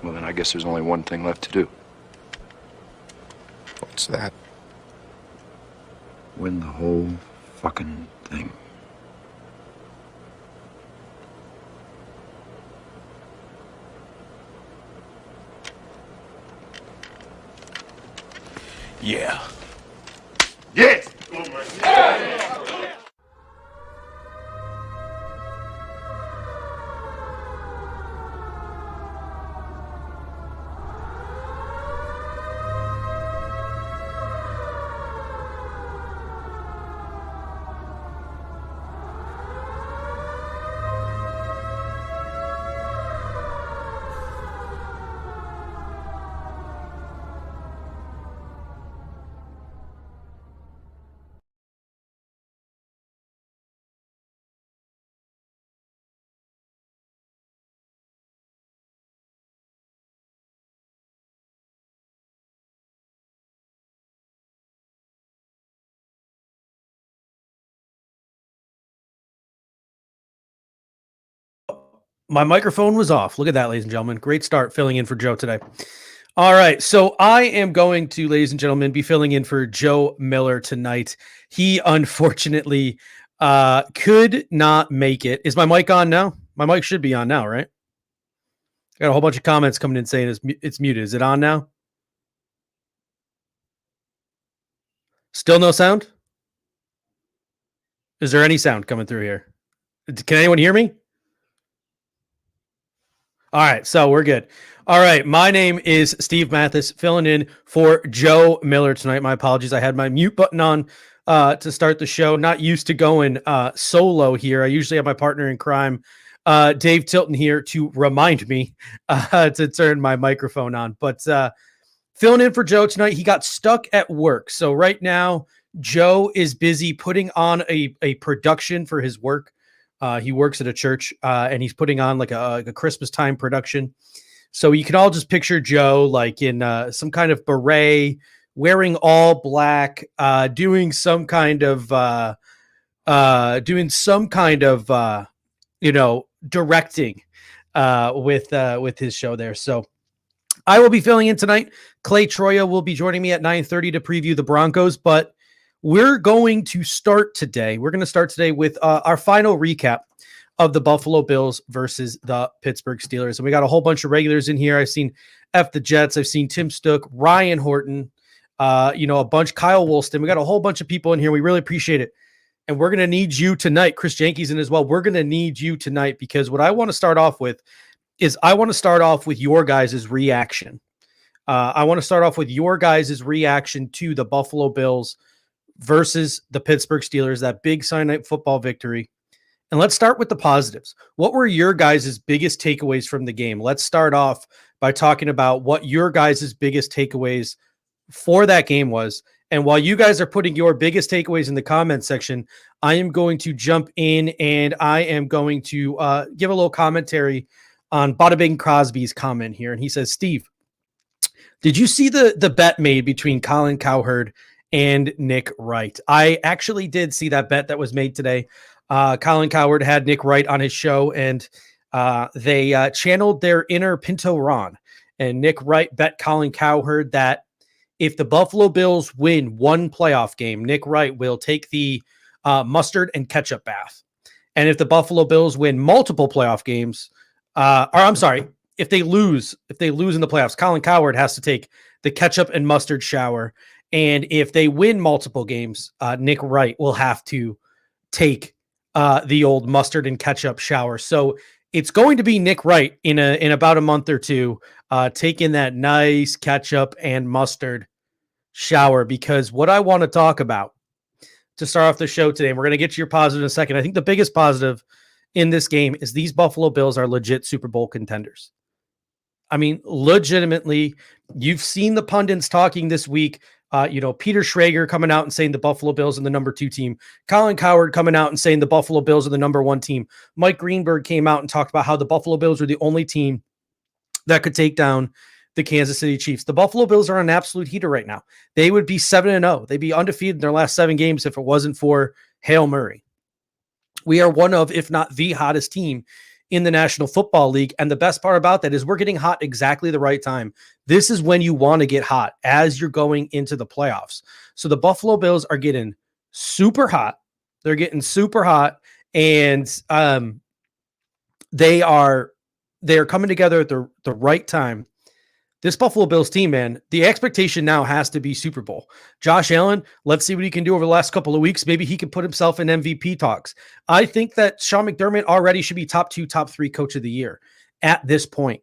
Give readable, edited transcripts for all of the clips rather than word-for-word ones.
Well, then I guess there's only one thing left to do. What's that? Win the whole fucking thing. Yeah. Yes! My microphone was off. Look at that, ladies and gentlemen. Great start filling in for Joe today. All right. So I am going to, ladies and gentlemen, be filling in for Joe Miller tonight. He unfortunately could not make it. Is my mic on now? My mic should be on now, right? I got a whole bunch of comments coming in saying it's muted. Is it on now? Still no sound? Is there any sound coming through here? Can anyone hear me? All right, so we're good. All right, my name is Steve Mathis, filling in for Joe Miller tonight. My apologies, I had my mute button on to start the show. Not used to going solo here. I usually have my partner in crime, Dave Tilton, here to remind me to turn my microphone on. But filling in for Joe tonight, he got stuck at work. So right now, Joe is busy putting on a production for his work. He works at a church and he's putting on like a Christmas time production. So you can all just picture Joe like in some kind of beret, wearing all black, doing some kind of directing with his show there. So I will be filling in tonight. Clay Troya will be joining me at 9:30 to preview the Broncos, but we're going to start today. We're going to start today with our final recap of the Buffalo Bills versus the Pittsburgh Steelers. And we got a whole bunch of regulars in here. I've seen F the Jets. I've seen Tim Stook, Ryan Horton, a bunch, Kyle Woolston. We got a whole bunch of people in here. We really appreciate it. And we're going to need you tonight. Chris Jenkins in as well. We're going to need you tonight because what I want to start off with is I want to start off with your guys' reaction. I want to start off with your guys' reaction to the Buffalo Bills versus the Pittsburgh Steelers, that big Sunday Night Football victory. And let's start with the positives. What were your guys' biggest takeaways from the game? Let's start off by talking about what your guys' biggest takeaways for that game was. And while you guys are putting your biggest takeaways in the comment section, I am going to jump in and I am going to give a little commentary on Bada Bing Crosby's comment here. And he says, Steve, did you see the bet made between Colin Cowherd and Nick Wright? I actually did see that bet that was made today. Colin Cowherd had Nick Wright on his show, and they channeled their inner Pinto Ron. And Nick Wright bet Colin Cowherd that if the Buffalo Bills win one playoff game, Nick Wright will take the mustard and ketchup bath. And if the Buffalo Bills win multiple playoff games, if they lose in the playoffs, Colin Cowherd has to take the ketchup and mustard shower. And if they win multiple games, Nick Wright will have to take the old mustard and ketchup shower. So it's going to be Nick Wright in about a month or two, taking that nice ketchup and mustard shower. Because what I want to talk about to start off the show today, and we're going to get to your positive in a second. I think the biggest positive in this game is these Buffalo Bills are legit Super Bowl contenders. I mean, legitimately, you've seen the pundits talking this week. Peter Schrager coming out and saying the Buffalo Bills are the number 2 team. Colin Cowherd coming out and saying the Buffalo Bills are the number 1 team. Mike Greenberg came out and talked about how the Buffalo Bills are the only team that could take down the Kansas City Chiefs. The Buffalo Bills are on an absolute heater right now. They would be 7-0. They'd be undefeated in their last 7 games if it wasn't for Hail Murray. We are one of, if not the hottest team in the National Football League. And the best part about that is we're getting hot exactly the right time. This is when you want to get hot as you're going into the playoffs. So the Buffalo Bills are getting super hot. They're getting super hot, and they're coming together at the right time. This Buffalo Bills team, man, the expectation now has to be Super Bowl. Josh Allen, let's see what he can do over the last couple of weeks. Maybe he can put himself in MVP talks. I think that Sean McDermott already should be top 2, top 3 coach of the year at this point.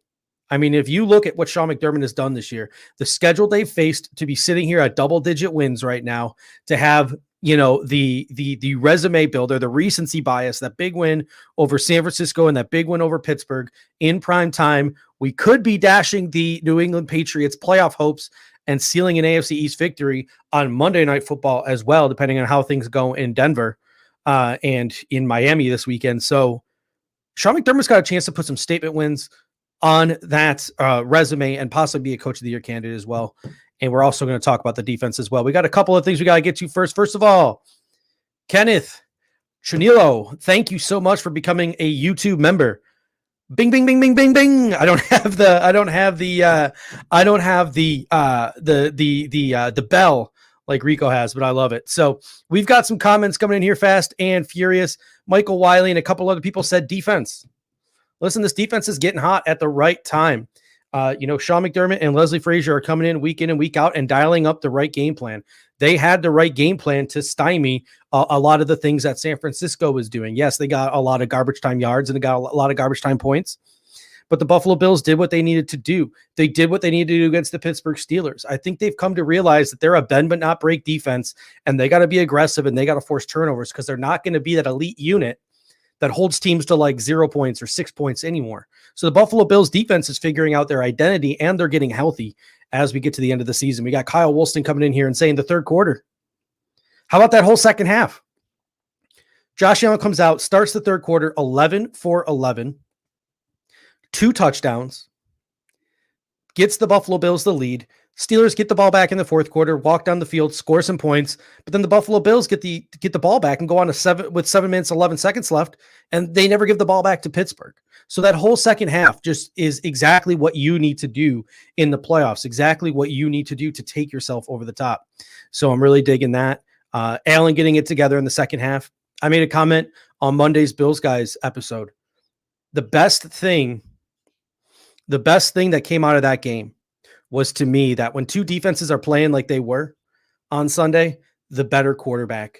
I mean, if you look at what Sean McDermott has done this year, the schedule they've faced, to be sitting here at double-digit wins right now, to have, you know, the resume builder, the recency bias, that big win over San Francisco and that big win over Pittsburgh in prime time. We could be dashing the New England Patriots playoff hopes and sealing an AFC East victory on Monday Night Football as well, depending on how things go in Denver and in Miami this weekend. So Sean McDermott's got a chance to put some statement wins on that resume and possibly be a coach of the year candidate as well. And we're also going to talk about the defense as well. We got a couple of things we got to get to first. First of all, Kenneth Chanilo, thank you so much for becoming a YouTube member. Bing, bing, bing, bing, bing, bing. I don't have the bell like Rico has, but I love it. So we've got some comments coming in here fast and furious. Michael Wiley and a couple other people said defense. Listen, this defense is getting hot at the right time. Sean McDermott and Leslie Frazier are coming in and week out and dialing up the right game plan. They had the right game plan to stymie a lot of the things that San Francisco was doing. Yes, they got a lot of garbage time yards and they got a lot of garbage time points, but the Buffalo Bills did what they needed to do. They did what they needed to do against the Pittsburgh Steelers. I think they've come to realize that they're a bend but not break defense, and they got to be aggressive and they got to force turnovers because they're not going to be that elite unit that holds teams to like 0 points or 6 points anymore. So the Buffalo Bills defense is figuring out their identity and they're getting healthy as we get to the end of the season. We got Kyle Woolston coming in here and saying the third quarter. How about that whole second half? Josh Allen comes out, starts the third quarter, 11 for 11, 2 touchdowns, gets the Buffalo Bills the lead. Steelers get the ball back in the fourth quarter, walk down the field, score some points, but then the Buffalo Bills get the ball back and go on with 7 minutes, 11 seconds left, and they never give the ball back to Pittsburgh. So that whole second half just is exactly what you need to do in the playoffs, exactly what you need to do to take yourself over the top. So I'm really digging that. Allen getting it together in the second half. I made a comment on Monday's Bills Guys episode. The best thing that came out of that game was, to me, that when two defenses are playing like they were on Sunday, the better quarterback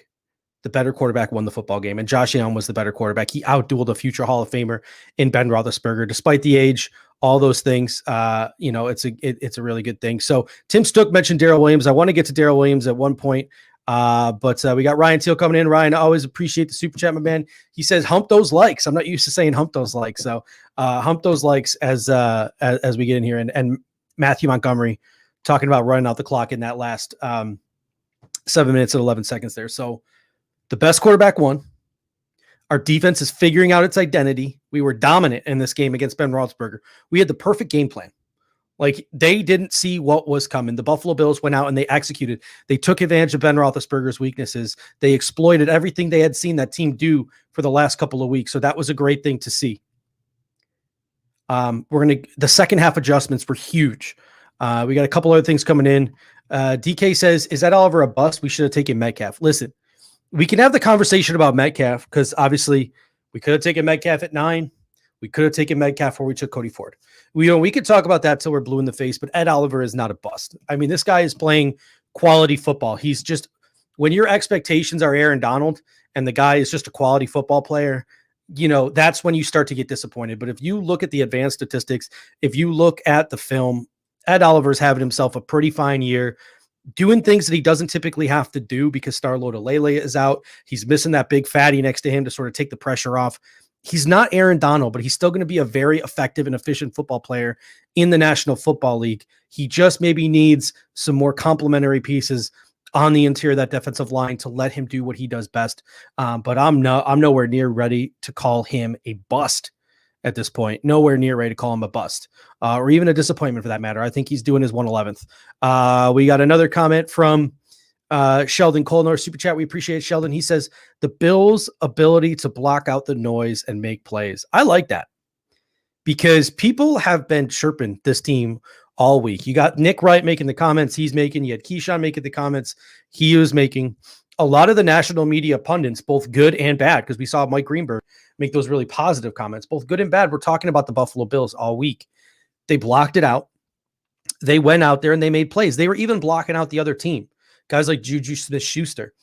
won the football game. And Josh Allen was the better quarterback. He outdueled a future Hall of Famer in Ben Roethlisberger, despite the age, all those things. It's a really good thing. So Tim Stook mentioned Darrell Williams. I want to get to Darrell Williams at one point. But we got Ryan Teal coming in. Ryan, I always appreciate the super chat, my man. He says, hump those likes. I'm not used to saying hump those likes. So hump those likes as we get in here. And Matthew Montgomery talking about running out the clock in that last 7 minutes and 11 seconds there. So the best quarterback won. Our defense is figuring out its identity. We were dominant in this game against Ben Roethlisberger. We had the perfect game plan. Like, they didn't see what was coming. The Buffalo Bills went out and they executed. They took advantage of Ben Roethlisberger's weaknesses. They exploited everything they had seen that team do for the last couple of weeks. So that was a great thing to see. The second half adjustments were huge. We got a couple other things coming in. DK says, is that Oliver a bust? We should have taken Metcalf. Listen, we can have the conversation about Metcalf because obviously we could have taken Metcalf at 9. We could have taken Metcalf before we took Cody Ford. We could talk about that till we're blue in the face, but Ed Oliver is not a bust. I mean, this guy is playing quality football. He's just, when your expectations are Aaron Donald and the guy is just a quality football player, that's when you start to get disappointed. But if you look at the advanced statistics, if you look at the film, Ed Oliver's having himself a pretty fine year, doing things that he doesn't typically have to do because Star-Lord Alele is out. He's missing that big fatty next to him to sort of take the pressure off. He's not Aaron Donald, but he's still going to be a very effective and efficient football player in the National Football League. He just maybe needs some more complementary pieces on the interior of that defensive line to let him do what he does best. But I'm nowhere near ready to call him a bust at this point. Nowhere near ready to call him a bust or even a disappointment for that matter. I think he's doing his 111th. We got another comment from Sheldon Colnor, super chat. We appreciate it, Sheldon. He says the Bills' ability to block out the noise and make plays. I like that. because people have been chirping this team all week. You got Nick Wright making the comments he's making. You had Keyshawn making the comments he was making. A lot of the national media pundits, both good and bad, because we saw Mike Greenberg make those really positive comments, both good and bad. We're talking about the Buffalo Bills all week. They blocked it out. They went out there and they made plays. They were even blocking out the other team. Guys like Juju Smith-Schuster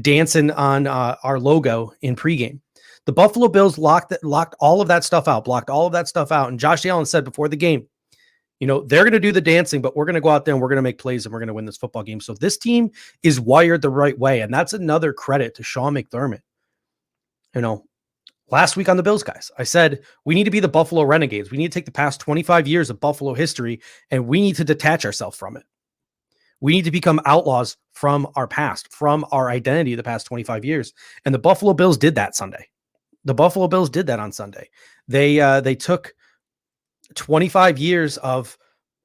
dancing on our logo in pregame. The Buffalo Bills locked all of that stuff out, blocked all of that stuff out. And Josh Allen said before the game, they're going to do the dancing, but we're going to go out there and we're going to make plays and we're going to win this football game. So this team is wired the right way. And that's another credit to Sean McDermott. Last week on the Bills, guys, I said, we need to be the Buffalo Renegades. We need to take the past 25 years of Buffalo history and we need to detach ourselves from it. We need to become outlaws from our past, from our identity of the past 25 years. And the Buffalo Bills did that Sunday. The Buffalo Bills did that on Sunday. They took 25 years of,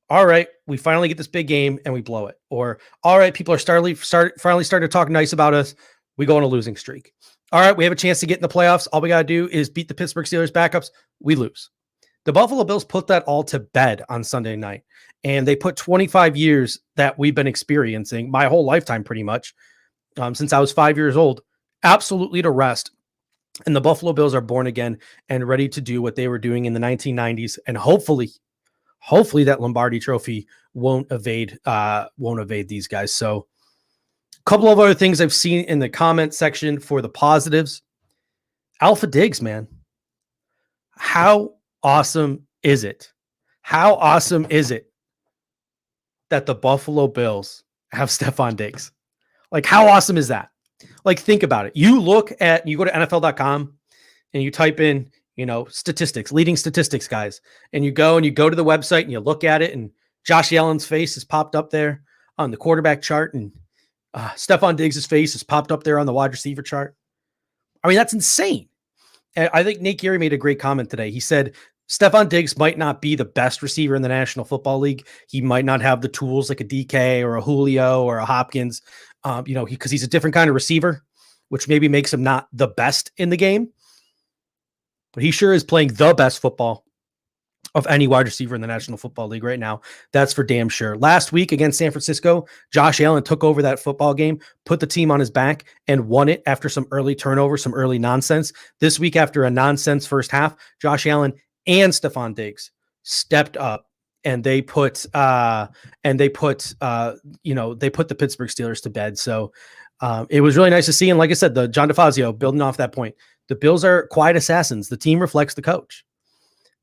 all right, we finally get this big game and we blow it. Or, all right, people are finally starting to talk nice about us. We go on a losing streak. All right, we have a chance to get in the playoffs. All we got to do is beat the Pittsburgh Steelers backups. We lose. The Buffalo Bills put that all to bed on Sunday night. And they put 25 years that we've been experiencing, my whole lifetime pretty much, since I was 5 years old, absolutely to rest. And the Buffalo Bills are born again and ready to do what they were doing in the 1990s. And hopefully that Lombardi trophy won't evade these guys. So a couple of other things I've seen in the comment section for the positives. Alpha Diggs, man. How awesome is it? How awesome is it that the Buffalo Bills have Stephon Diggs? Like, how awesome is that? Like, think about it. You go to NFL.com and you type in, statistics, leading statistics guys. And you go to the website and you look at it and Josh Allen's face is popped up there on the quarterback chart. And Stephon Diggs' face is popped up there on the wide receiver chart. I mean, that's insane. And I think Nate Geary made a great comment today. He said, Stephon Diggs might not be the best receiver in the National Football League. He might not have the tools like a DK or a Julio or a Hopkins, because he's a different kind of receiver, which maybe makes him not the best in the game. But he sure is playing the best football of any wide receiver in the National Football League right now. That's for damn sure. Last week against San Francisco, Josh Allen took over that football game, put the team on his back, and won it after some early turnover, some early nonsense. This week, after a nonsense first half, Josh Allen and Stephon Diggs stepped up and they put the Pittsburgh Steelers to bed. So it was really nice to see. And like I said, the John DeFazio building off that point, the Bills are quiet assassins. The team reflects the coach.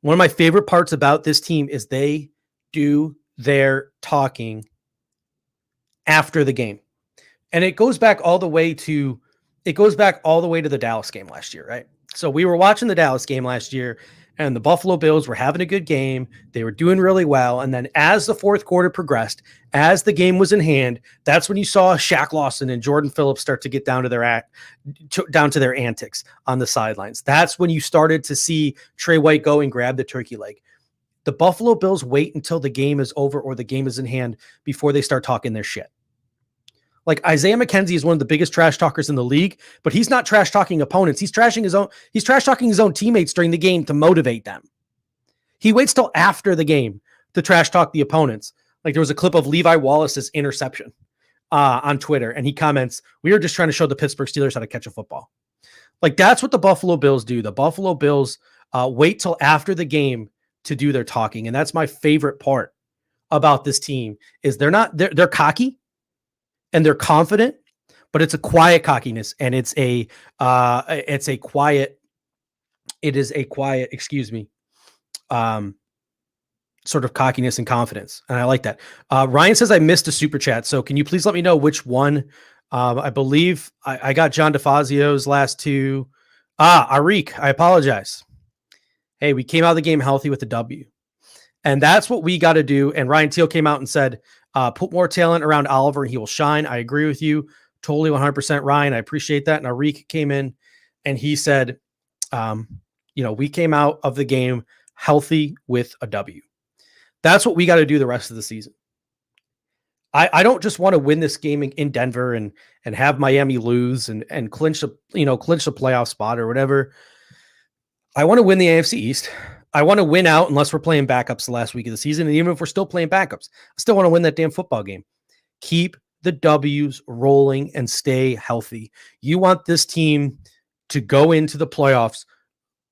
One of my favorite parts about this team is they do their talking after the game. And it goes back all the way to the Dallas game last year, right? So we were watching the Dallas game last year and the Buffalo Bills were having a good game. They were doing really well. And then as the fourth quarter progressed, as the game was in hand, that's when you saw Shaq Lawson and Jordan Phillips start to get down to their antics on the sidelines. That's when you started to see Trey White go and grab the turkey leg. The Buffalo Bills wait until the game is over or the game is in hand before they start talking their shit. Like Isaiah McKenzie is one of the biggest trash talkers in the league, but he's not trash talking opponents. He's trash talking his own teammates during the game to motivate them. He waits till after the game to trash talk the opponents. Like there was a clip of Levi Wallace's interception on Twitter, and he comments, "We were just trying to show the Pittsburgh Steelers how to catch a football." Like that's what the Buffalo Bills do. The Buffalo Bills wait till after the game to do their talking, and that's my favorite part about this team is they're cocky. And they're confident, but it's a quiet cockiness, and it is a quiet, sort of cockiness and confidence. And I like that. Ryan says I missed a super chat. So can you please let me know which one? I believe I got John DeFazio's last two. Arik, I apologize. Hey, we came out of the game healthy with a W. And that's what we got to do. And Ryan Teal came out and said, put more talent around Oliver and he will shine. I agree with you. Totally 100%, Ryan. I appreciate that. And Arik came in and he said, we came out of the game healthy with a W. That's what we got to do the rest of the season. I don't just want to win this game in Denver and have Miami lose and clinch a playoff spot or whatever. I want to win the AFC East. I want to win out unless we're playing backups the last week of the season. And even if we're still playing backups, I still want to win that damn football game. Keep the W's rolling and stay healthy. You want this team to go into the playoffs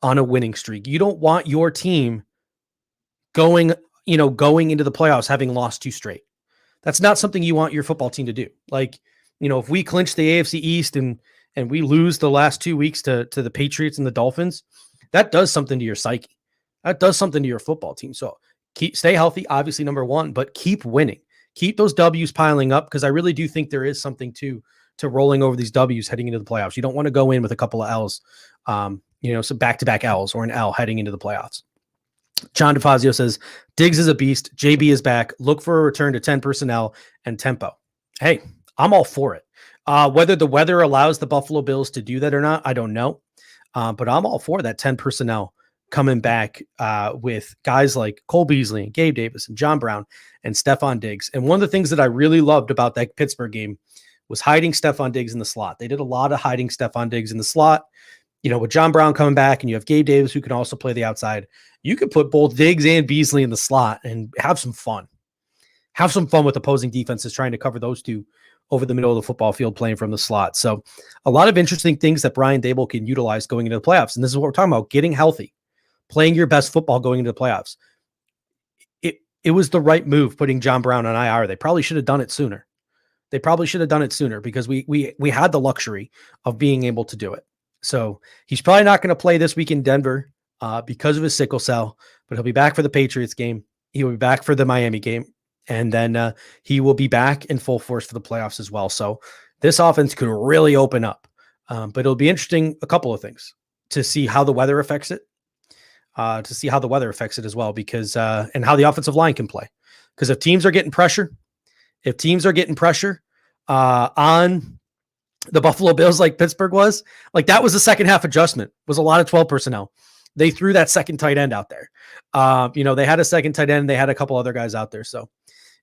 on a winning streak. You don't want your team going into the playoffs having lost 2 straight. That's not something you want your football team to do. Like, if we clinch the AFC East and we lose the last 2 weeks to the Patriots and the Dolphins, that does something to your psyche. That does something to your football team. So stay healthy, obviously number one, but keep winning. Keep those W's piling up, because I really do think there is something to rolling over these W's heading into the playoffs. You don't want to go in with a couple of L's, some back-to-back L's or an L heading into the playoffs. John DeFazio says, Diggs is a beast. JB is back. Look for a return to 10 personnel and tempo. Hey, I'm all for it. Whether the weather allows the Buffalo Bills to do that or not, I don't know. But I'm all for that 10 personnel coming back with guys like Cole Beasley and Gabe Davis and John Brown and Stephon Diggs. And one of the things that I really loved about that Pittsburgh game was hiding Stephon Diggs in the slot. They did a lot of hiding Stephon Diggs in the slot. With John Brown coming back and you have Gabe Davis who can also play the outside, you could put both Diggs and Beasley in the slot and have some fun. Have some fun with opposing defenses trying to cover those two over the middle of the football field playing from the slot. So a lot of interesting things that Brian Daboll can utilize going into the playoffs. And this is what we're talking about, getting healthy, playing your best football going into the playoffs. It was the right move putting John Brown on IR. They probably should have done it sooner. Because we had the luxury of being able to do it. So he's probably not going to play this week in Denver because of his sickle cell, but he'll be back for the Patriots game. He will be back for the Miami game. And then he will be back in full force for the playoffs as well. So this offense could really open up. But it'll be interesting, a couple of things, to see how the weather affects it. As well, because and how the offensive line can play. Because if teams are getting pressure on the Buffalo Bills like Pittsburgh was, like that was the second half adjustment, was a lot of 12 personnel. They threw that second tight end out there. They had a second tight end. They had a couple other guys out there. So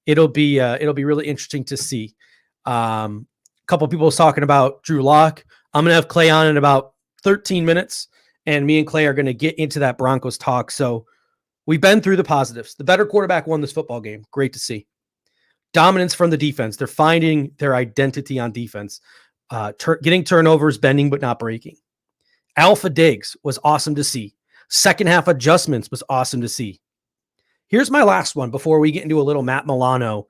it'll be really interesting to see. A couple of people was talking about Drew Lock. I'm going to have Clay on in about 13 minutes. And me and Clay are going to get into that Broncos talk. So we've been through the positives. The better quarterback won this football game. Great to see. Dominance from the defense. They're finding their identity on defense. Getting turnovers, bending but not breaking. Alpha Diggs was awesome to see. Second half adjustments was awesome to see. Here's my last one before we get into a little Matt Milano,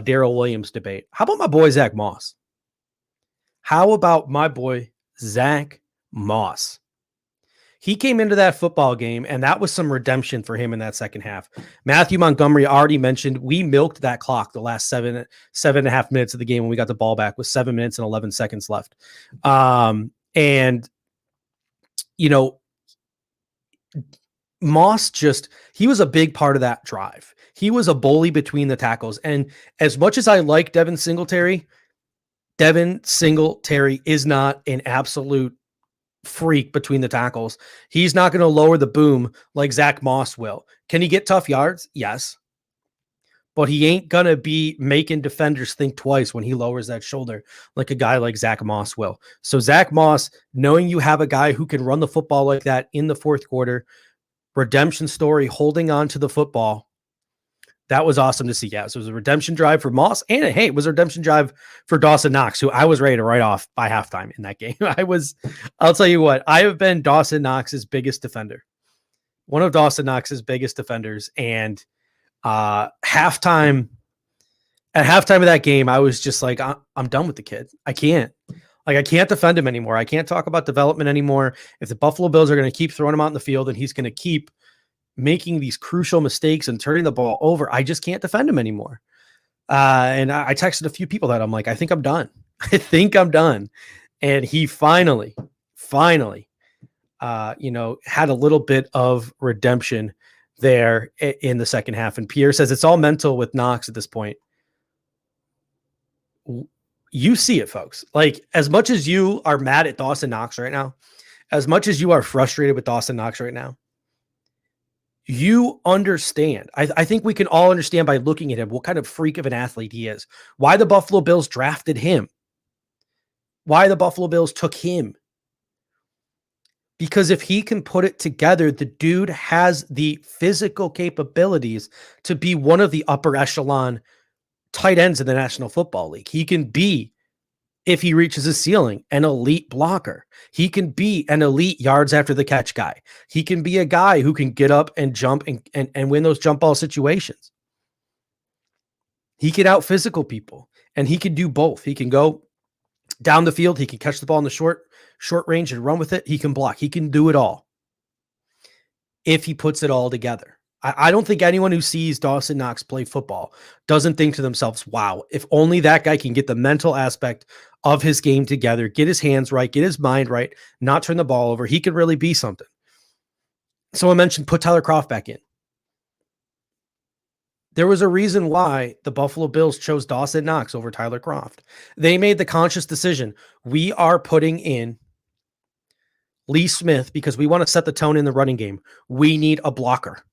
Darrell Williams debate. How about my boy Zach Moss? He came into that football game, and that was some redemption for him in that second half. Matthew Montgomery already mentioned we milked that clock the last seven and a half minutes of the game when we got the ball back with 7 minutes and 11 seconds left. Moss he was a big part of that drive. He was a bully between the tackles. And as much as I like Devin Singletary is not an absolute freak between the tackles. He's not going to lower the boom like Zach Moss will. Can he get tough yards? Yes. But he ain't going to be making defenders think twice when he lowers that shoulder like a guy like Zach Moss will. So Zach Moss, knowing you have a guy who can run the football like that in the fourth quarter, redemption story, holding on to the football, that was awesome to see. Yeah, so it was a redemption drive for Moss, and it was a redemption drive for Dawson Knox, who I was ready to write off by halftime in that game. I'll tell you what, I have been Dawson Knox's biggest defender. One of Dawson Knox's biggest defenders. And at halftime of that game, I was just like, I'm done with the kid. I can't defend him anymore. I can't talk about development anymore. If the Buffalo Bills are going to keep throwing him out in the field and he's going to keep making these crucial mistakes and turning the ball over, I just can't defend him anymore. And I texted a few people that I'm like, I think I'm done. And he finally, had a little bit of redemption there in the second half. And Pierre says it's all mental with Knox at this point. You see it, folks. Like, as much as you are mad at Dawson Knox right now, as much as you are frustrated with Dawson Knox right now, you understand. I think we can all understand by looking at him what kind of freak of an athlete he is. Why the Buffalo Bills drafted him. Why the Buffalo Bills took him. Because if he can put it together, the dude has the physical capabilities to be one of the upper echelon tight ends in the National Football League. He can be, if he reaches his ceiling, an elite blocker. He can be an elite yards after the catch guy. He can be a guy who can get up and jump and win those jump ball situations. He can out physical people, and he can do both. He can go down the field. He can catch the ball in the short range and run with it. He can block. He can do it all if he puts it all together. I don't think anyone who sees Dawson Knox play football doesn't think to themselves, wow, if only that guy can get the mental aspect of his game together, get his hands right, get his mind right, not turn the ball over, he could really be something. Someone mentioned put Tyler Kroft back in. There was a reason why the Buffalo Bills chose Dawson Knox over Tyler Kroft. They made the conscious decision. We are putting in Lee Smith because we want to set the tone in the running game. We need a blocker.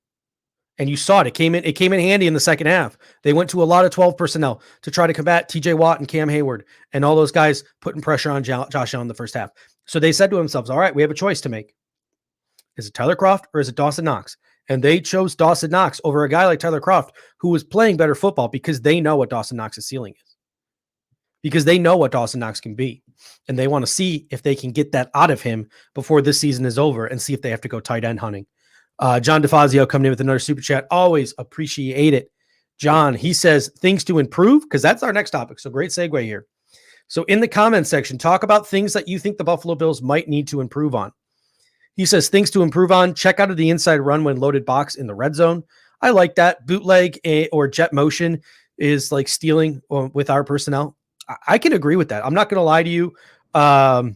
And you saw it. It came in handy in the second half. They went to a lot of 12 personnel to try to combat TJ Watt and Cam Hayward and all those guys putting pressure on Josh Allen in the first half. So they said to themselves, all right, we have a choice to make. Is it Tyler Kroft or is it Dawson Knox? And they chose Dawson Knox over a guy like Tyler Kroft, who was playing better football because they know what Dawson Knox's ceiling is. Because they know what Dawson Knox can be. And they want to see if they can get that out of him before this season is over and see if they have to go tight end hunting. John DeFazio coming in with another super chat. Always appreciate it. John, he says things to improve because that's our next topic. So great segue here. So in the comments section, talk about things that you think the Buffalo Bills might need to improve on. He says things to improve on. Check out of the inside run when loaded box in the red zone. I like that. Bootleg or jet motion is like stealing with our personnel. I can agree with that. I'm not going to lie to you. The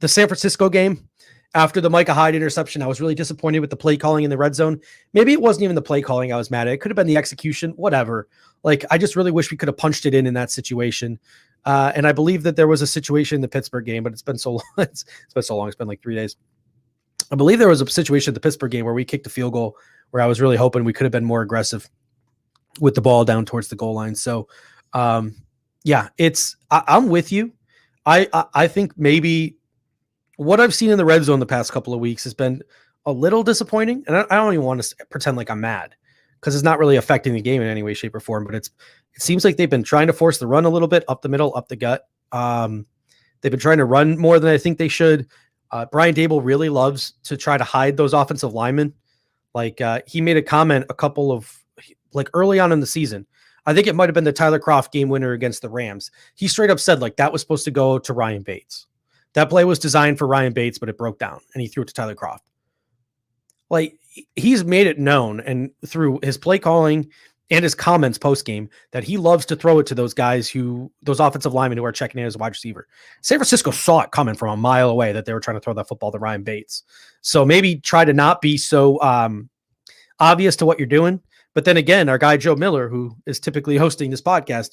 San Francisco game, after the Micah Hyde interception, I was really disappointed with the play calling in the red zone. Maybe it wasn't even the play calling I was mad at. It could have been the execution, whatever. Like, I just really wish we could have punched it in that situation. And I believe that there was a situation in the Pittsburgh game, but it's been so long. It's been so long. It's been like 3 days. I believe there was a situation in the Pittsburgh game where we kicked a field goal where I was really hoping we could have been more aggressive with the ball down towards the goal line. So, yeah, I'm with you. I think maybe what I've seen in the red zone the past couple of weeks has been a little disappointing. And I don't even want to pretend like I'm mad because it's not really affecting the game in any way, shape, or form. But it seems like they've been trying to force the run a little bit up the middle, up the gut. They've been trying to run more than I think they should. Brian Daboll really loves to try to hide those offensive linemen. Like he made a comment a couple of like early on in the season. I think it might have been the Tyler Kroft game winner against the Rams. He straight up said like that was supposed to go to Ryan Bates. That play was designed for Ryan Bates, but it broke down and he threw it to Tyler Kroft. Like he's made it known and through his play calling and his comments post game that he loves to throw it to those guys those offensive linemen who are checking in as a wide receiver. San Francisco saw it coming from a mile away that they were trying to throw that football to Ryan Bates. So maybe try to not be so obvious to what you're doing. But then again, our guy Joe Miller, who is typically hosting this podcast,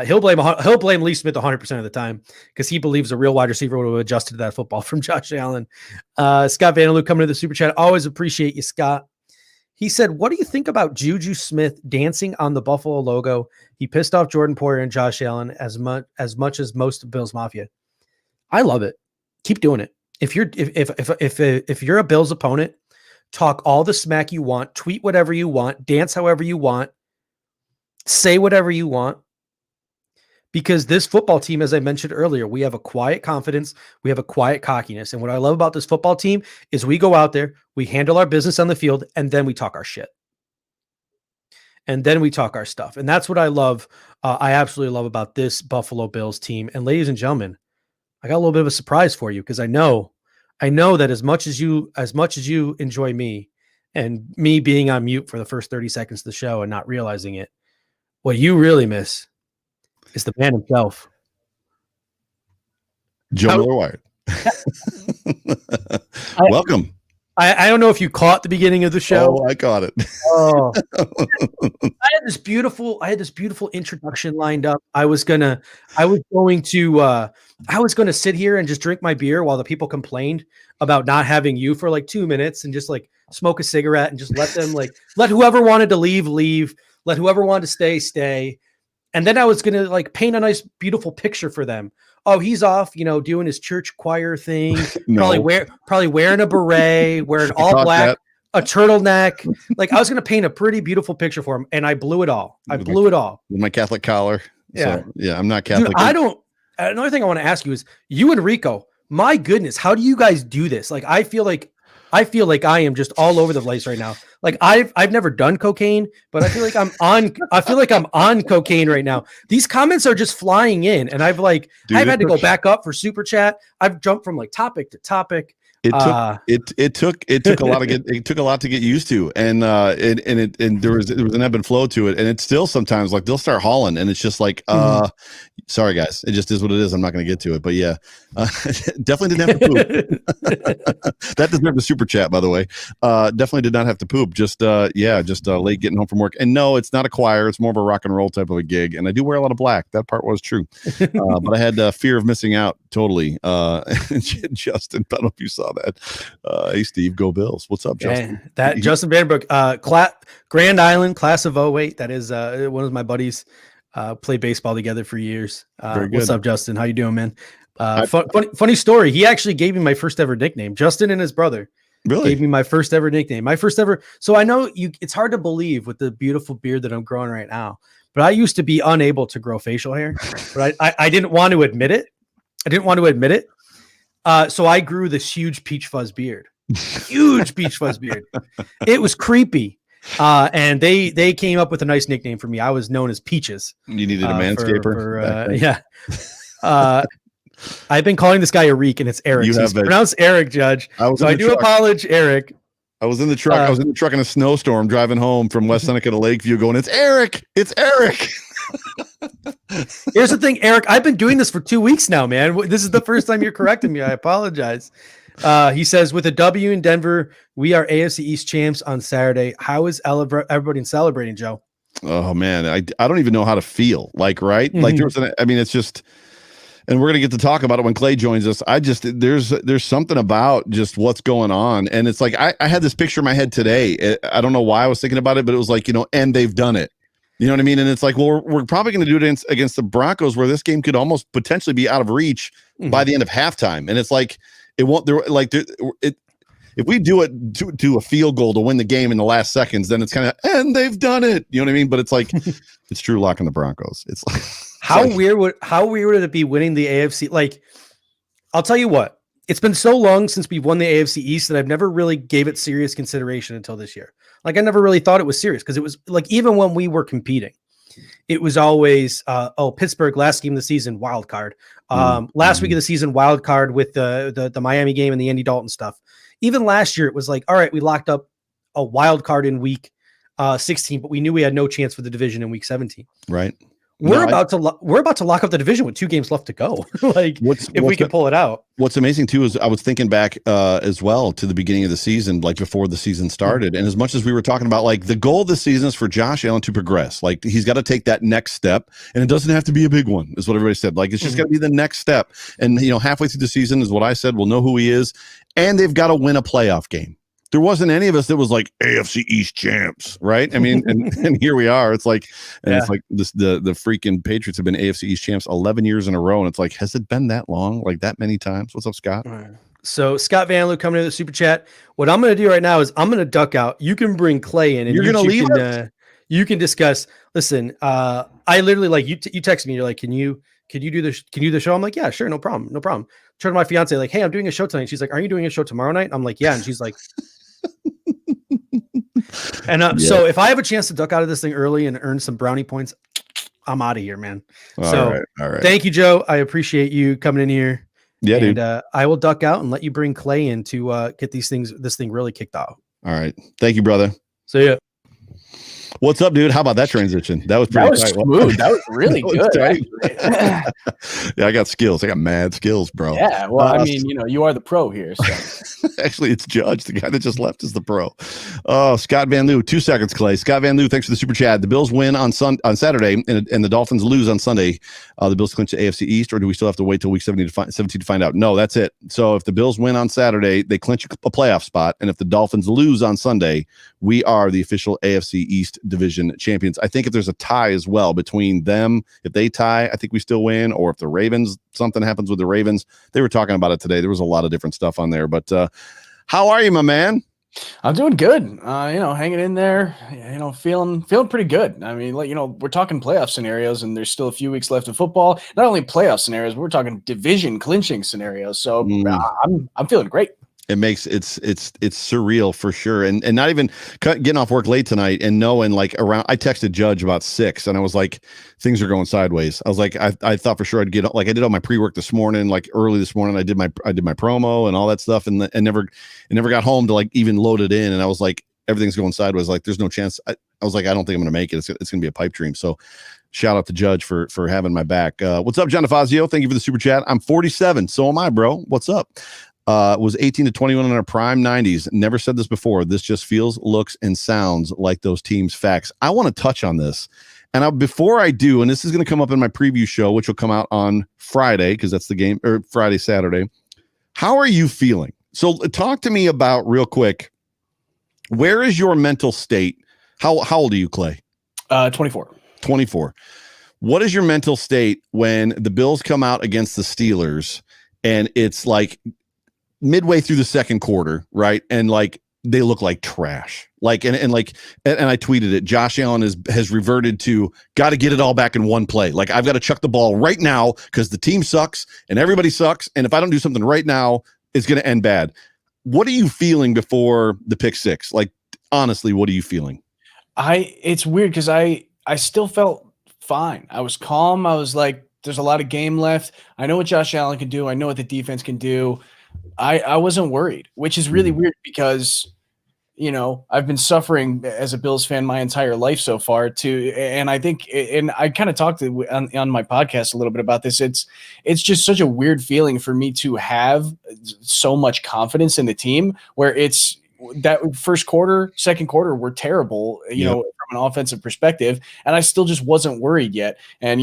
he'll blame Lee Smith 100% of the time because he believes a real wide receiver would have adjusted to that football from Josh Allen. Scott Vanderloo coming to the super chat. Always appreciate you, Scott. He said, what do you think about Juju Smith dancing on the Buffalo logo? He pissed off Jordan Poyer and Josh Allen as much as most of Bills Mafia. I love it. Keep doing it. If you're a Bills opponent, talk all the smack you want, tweet whatever you want, dance however you want, say whatever you want. Because this football team, as I mentioned earlier, we have a quiet confidence. We have a quiet cockiness. And what I love about this football team is we go out there, we handle our business on the field, and then we talk our shit. And then we talk our stuff. And that's what I love. I absolutely love about this Buffalo Bills team. And ladies and gentlemen, I got a little bit of a surprise for you because I know that as much as you enjoy me and me being on mute for the first 30 seconds of the show and not realizing it, what you really miss is the man himself. Joe Miller Wired. Welcome. I don't know if you caught the beginning of the show. Oh, I caught it. Oh. I had this beautiful introduction lined up. I was gonna sit here and just drink my beer while the people complained about not having you for like 2 minutes and just like smoke a cigarette and just let them let whoever wanted to leave, let whoever wanted to stay. And then I was going to like paint a nice, beautiful picture for them oh, he's off, doing his church choir thing. No. Probably wearing a beret, wearing all caught black, that. a turtleneck. Like I was going to paint a pretty beautiful picture for him, and I blew it all. With my Catholic collar. Yeah. So, yeah, I'm not Catholic. Dude, another thing I want to ask you is, you and Rico, my goodness, how do you guys do this? Like, I feel like I am just all over the place right now. Like I've never done cocaine, but I feel like I'm on cocaine right now. These comments are just flying in, and I've had to go back up for super chat. I've jumped from like topic to topic. It took a lot to get used to, and there was an ebb and flow to it, and it's still sometimes like they'll start hauling, and it's just like sorry guys, it just is what it is. I'm not going to get to it, but yeah, definitely didn't have to poop. That deserved a super chat, by the way. Definitely did not have to poop. Just late getting home from work, and no, it's not a choir. It's more of a rock and roll type of a gig, and I do wear a lot of black. That part was true, but I had fear of missing out totally. Justin, I don't know if you saw that. Hey Steve, go Bills. What's up, Justin? Justin Vandenbroek, Grand Island class of 08. That is one of my buddies. Played baseball together for years. What's up, Justin? How you doing, man? Funny story. He actually gave me my first ever nickname. Justin and his brother gave me my first ever nickname. So I know it's hard to believe with the beautiful beard that I'm growing right now, but I used to be unable to grow facial hair, but I didn't want to admit it. So I grew this huge peach fuzz beard. It was creepy. And they came up with a nice nickname for me. I was known as Peaches. You needed a manscaper. Yeah. I've been calling this guy Eric, and it's Eric. It's pronounced Eric, Judge. I do apologize, Eric. I was in the truck. I was in the truck in a snowstorm driving home from West Seneca to Lakeview going, it's Eric. It's Eric. Here's the thing, Eric. I've been doing this for 2 weeks now, man. This is the first time you're correcting me. I apologize. He says, with a W in Denver, we are AFC East champs on Saturday. How is everybody celebrating, Joe? Oh man, I don't even know how to feel. Like, right? Mm-hmm. Like it's just, and we're gonna get to talk about it when Clay joins us. There's something about just what's going on, and it's like I had this picture in my head today. I don't know why I was thinking about it, but it was like, and they've done it. You know what I mean? And it's like, well, we're probably going to do it against the Broncos, where this game could almost potentially be out of reach by the end of halftime, and it's like. It won't. If we do it to a field goal to win the game in the last seconds, then it's kind of, and they've done it. You know what I mean? But it's like it's Drew Lock and the Broncos. It's like how weird would it be winning the AFC? Like, I'll tell you what. It's been so long since we've won the AFC East that I've never really gave it serious consideration until this year. Like, I never really thought it was serious because it was like, even when we were competing, it was always Pittsburgh last game of the season, wild card. Last week of the season, wild card with the Miami game and the Andy Dalton stuff. Even last year, it was like, all right, we locked up a wild card in week 16, but we knew we had no chance for the division in week 17. Right. We're about to lock up the division with 2 games left to go. Like, if we can pull it out. What's amazing too is I was thinking back as well to the beginning of the season, like before the season started. And as much as we were talking about, like, the goal of the season is for Josh Allen to progress. Like, he's got to take that next step, and it doesn't have to be a big one, is what everybody said. Like, it's just got to be the next step. And halfway through the season is what I said. We'll know who he is, and they've got to win a playoff game. There wasn't any of us that was like AFC East champs, right? I mean, and here we are. It's like, it's like this, the freaking Patriots have been AFC East champs 11 years in a row, and it's like, has it been that long? Like, that many times? What's up, Scott? So Scott Van Loo coming to the super chat. What I'm going to do right now is I'm going to duck out. You can bring Clay in, and you're going to leave us? You can discuss. Listen, I literally, like, you text me. You're like, can you do this? Can you do the show? I'm like, yeah, sure, no problem. Turn to my fiance, like, hey, I'm doing a show tonight. She's like, are you doing a show tomorrow night? I'm like, yeah, and she's like. And so if I have a chance to duck out of this thing early and earn some brownie points, I'm out of here, man. All right. Thank you, Joe. I appreciate you coming in here. Yeah, dude. I will duck out and let you bring Clay in to get this thing really kicked off. All right. Thank you, brother. See ya. What's up, dude? How about that transition? That was pretty tight. Smooth. That was really good. Yeah, I got skills. I got mad skills, bro. Yeah, well, I mean, you are the pro here. So. Actually, it's Judge. The guy that just left is the pro. Oh, Scott Van Loo. 2 seconds, Clay. Scott Van Loo, thanks for the super chat. The Bills win on Saturday, and the Dolphins lose on Sunday. The Bills clinch the AFC East, or do we still have to wait till week 17 to find out? No, that's it. So if the Bills win on Saturday, they clinch a playoff spot, and if the Dolphins lose on Sunday, we are the official AFC East East Division champions. I think if there's a tie as well between them, if they tie, I think we still win. Or if the Ravens, something happens with the Ravens, they were talking about it today. There was a lot of different stuff on there. But how are you, my man? I'm doing good. Hanging in there. Feeling pretty good. I mean, we're talking playoff scenarios, and there's still a few weeks left of football. Not only playoff scenarios, but we're talking division clinching scenarios. So I'm feeling great. It makes it's surreal for sure, and not even getting off work late tonight and knowing I texted Judge about 6, and I was like, things are going sideways. I was like, I thought for sure I'd get I did all my pre-work this morning, early this morning. I did my promo and all that stuff, and never got home to even load it in, and I was like, everything's going sideways. There's no chance. I was like, I don't think I'm gonna make it. It's gonna be a pipe dream. So shout out to Judge for having my back. What's up, John DeFazio? Thank you for the super chat. I'm 47. So am I, bro. What's up? Was 18 to 21 in our prime 90s. Never said this before. This just feels, looks, and sounds like those teams' facts. I want to touch on this. And before I do, and this is going to come up in my preview show, which will come out on Friday, because that's the game, or Friday, Saturday. How are you feeling? So talk to me about, real quick, where is your mental state? How old are you, Clay? 24. 24. What is your mental state when the Bills come out against the Steelers and it's midway through the second quarter, right? And they look like trash. And I tweeted it. Josh Allen has reverted to got to get it all back in one play. I've got to chuck the ball right now because the team sucks and everybody sucks. And if I don't do something right now, it's going to end bad. What are you feeling before the pick 6? Honestly, what are you feeling? It's weird because I still felt fine. I was calm. I was like, there's a lot of game left. I know what Josh Allen can do. I know what the defense can do. I wasn't worried, which is really weird because, I've been suffering as a Bills fan my entire life so far too. And I think, and I kind of talked on my podcast a little bit about this. It's just such a weird feeling for me to have so much confidence in the team where it's that first quarter, second quarter were terrible, from an offensive perspective. And I still just wasn't worried yet. And,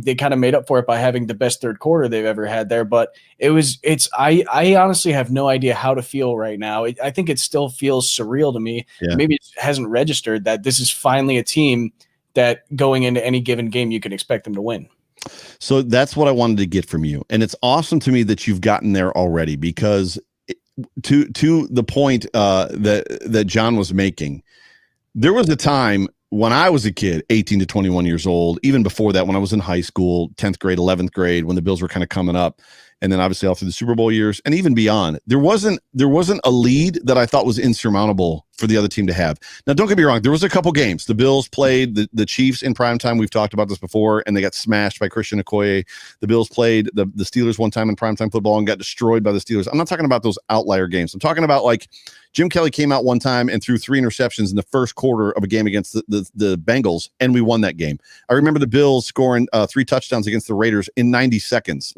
they kind of made up for it by having the best third quarter they've ever had there. But I honestly have no idea how to feel right now. I think it still feels surreal to me. Yeah. Maybe it hasn't registered that this is finally a team that going into any given game, you can expect them to win. So that's what I wanted to get from you. And it's awesome to me that you've gotten there already, because to the point that John was making, there was a time when I was a kid, 18 to 21 years old, even before that, when I was in high school, 10th grade, 11th grade, when the Bills were kind of coming up, and then obviously all through the Super Bowl years and even beyond, there wasn't a lead that I thought was insurmountable for the other team to have. Now, don't get me wrong. There was a couple games. The Bills played the Chiefs in primetime. We've talked about this before, and they got smashed by Christian Okoye. The Bills played the Steelers one time in primetime football and got destroyed by the Steelers. I'm not talking about those outlier games. I'm talking about Jim Kelly came out one time and threw 3 interceptions in the first quarter of a game against the Bengals, and we won that game. I remember the Bills scoring 3 touchdowns against the Raiders in 90 seconds.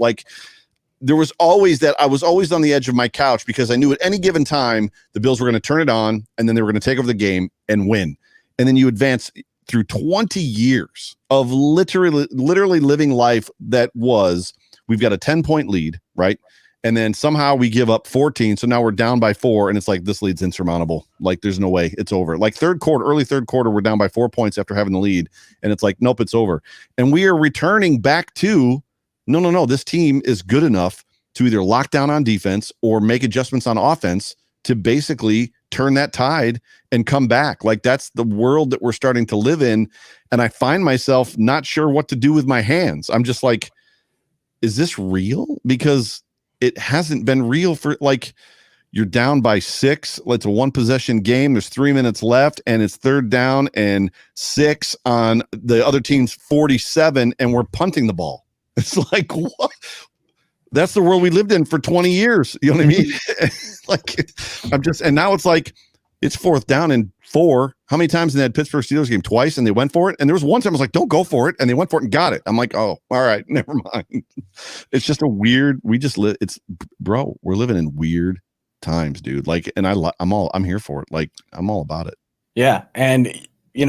There was always that. I was always on the edge of my couch because I knew at any given time the Bills were going to turn it on and then they were going to take over the game and win. And then you advance through 20 years of literally living life that was, we've got a 10-point lead, right? And then somehow we give up 14. So now we're down by 4, and it's this lead's insurmountable. There's no way, it's over. Early third quarter, we're down by 4 points after having the lead, and it's nope, it's over. And we are returning back to no, this team is good enough to either lock down on defense or make adjustments on offense to basically turn that tide and come back. That's the world that we're starting to live in. And I find myself not sure what to do with my hands. I'm just is this real? Because it hasn't been real for you're down by 6. It's a 1 possession game. There's 3 minutes left and it's 3rd down and 6 on the other team's 47. And we're punting the ball. It's what? That's the world we lived in for 20 years. You know what I mean? And now it's it's 4th down and 4. How many times in that Pittsburgh Steelers game? Twice, and they went for it. And there was one time I was don't go for it. And they went for it and got it. I'm oh, all right, never mind. It's just a weird, bro, we're living in weird times, dude. And I'm here for it. I'm all about it. Yeah. And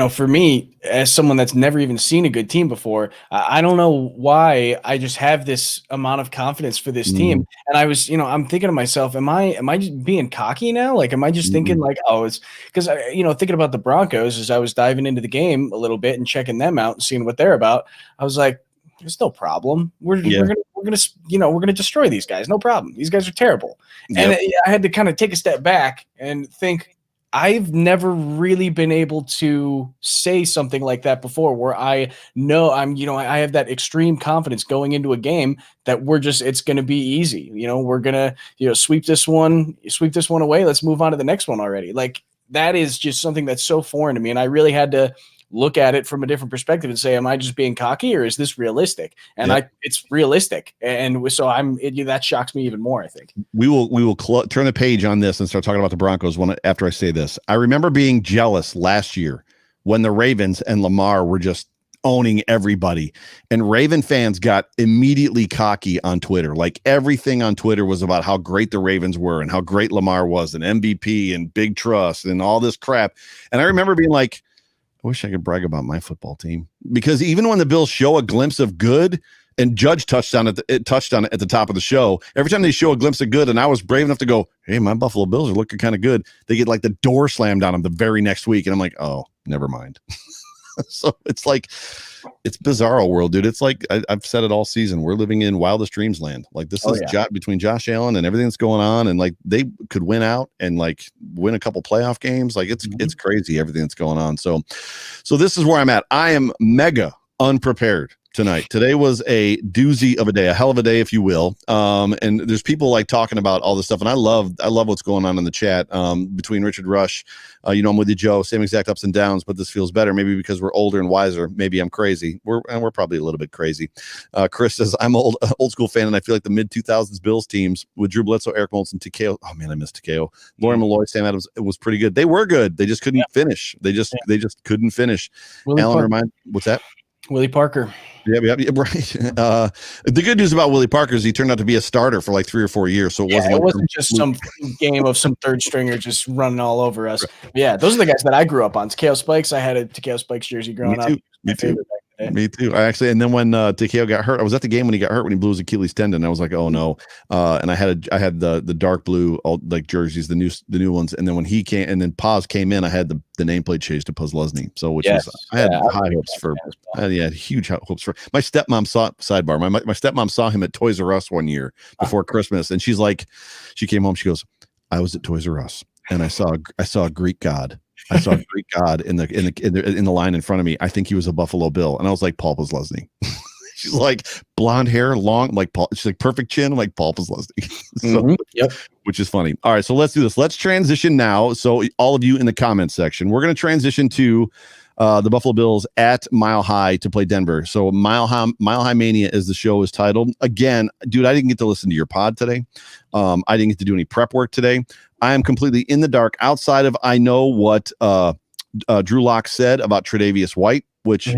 for me, as someone that's never even seen a good team before, I don't know why I just have this amount of confidence for this team. And I was, I'm thinking to myself, am I just being cocky now? Like, am I just thinking like, oh, it's because thinking about the Broncos as I was diving into the game a little bit and checking them out and seeing what they're about, I was like, there's no problem. We're gonna destroy these guys. No problem. These guys are terrible. Yep. And I had to kind of take a step back and think, I've never really been able to say something like that before, where I know I have that extreme confidence going into a game that it's going to be easy. We're going to, sweep this one away. Let's move on to the next one already. Like, that is just something that's so foreign to me. And I really had to look at it from a different perspective and say, am I just being cocky, or is this realistic? And it's realistic. And so that shocks me even more, I think. We will turn the page on this and start talking about the Broncos after I say this. I remember being jealous last year when the Ravens and Lamar were just owning everybody, and Raven fans got immediately cocky on Twitter. Like, everything on Twitter was about how great the Ravens were and how great Lamar was, and MVP and big trust and all this crap. And I remember being like, I wish I could brag about my football team, because even when the Bills show a glimpse of good, and Judge touched on it at the top of the show, every time they show a glimpse of good, and I was brave enough to go, hey, my Buffalo Bills are looking kind of good, they get like the door slammed on them the very next week. And I'm like, oh, never mind. So it's like, it's bizarro world, dude. It's like, I've said it all season. We're living in wildest dreams land. Like, this is between Josh Allen and everything that's going on. And like, they could win out and like win a couple playoff games. Like, it's crazy, everything that's going on. So this is where I'm at. I am mega unprepared tonight. Today was a doozy of a day, a hell of a day, if you will. And there's people like talking about all this stuff. And I love what's going on in the chat between Richard Rush. I'm with you, Joe. Same exact ups and downs, but this feels better. Maybe because we're older and wiser. Maybe I'm crazy. We're probably a little bit crazy. Chris says, I'm old school fan, and I feel like the mid 2000s Bills teams with Drew Bledsoe, Eric Moulds, and Takeo. Oh man, I miss Takeo. Lauren Malloy, Sam Adams. It was pretty good. They were good. They just couldn't finish. They just couldn't finish. What's that? Willie Parker. Yeah, right. The good news about Willie Parker is he turned out to be a starter for like 3 or 4 years. So it wasn't just some game of some third stringer just running all over us. Right. Yeah, those are the guys that I grew up on. Takeo Spikes. I had a Takeo Spikes jersey growing up. Me too. Me too. And then when Takeo got hurt, I was at the game when he got hurt, when he blew his Achilles tendon. I was like, oh no. And I had the dark blue like jerseys, the new ones. And then when he came, and then Paz came in, I had the nameplate changed to Puzlesny. So I had high hopes for. I had huge hopes for my stepmom. My stepmom saw him at Toys R Us one year before Christmas, and she came home. She goes, I was at Toys R Us and I saw a Greek god. I saw a Greek god in the line in front of me. I think he was a Buffalo Bill, and I was like, Paul Puzlesny. She's like, blonde hair, long, like Paul. She's like, perfect chin, like Paul Puzlesny. Which is funny. All right, so let's do this. Let's transition now. So all of you in the comments section, we're going to transition to the Buffalo Bills at Mile High to play Denver. So Mile High Mania, as the show is titled. Again, dude, I didn't get to listen to your pod today. I didn't get to do any prep work today. I am completely in the dark outside of, I know what Drew Lock said about Tre'Davious White, which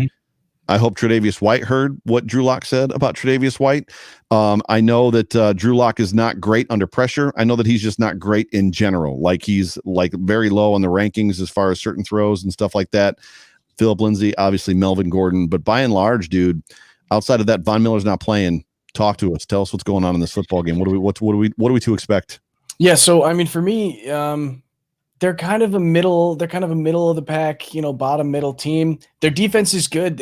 I hope Tre'Davious White heard what Drew Lock said about Tre'Davious White. I know that Drew Lock is not great under pressure. I know that he's just not great in general. Like, he's like very low on the rankings as far as certain throws and stuff like that. Philip Lindsay, obviously Melvin Gordon, but by and large, dude, outside of that, Von Miller's not playing. Talk to us. Tell us what's going on in this football game. What are we to expect? Yeah, so I mean, for me, they're kind of a middle of the pack, bottom middle team. Their defense is good,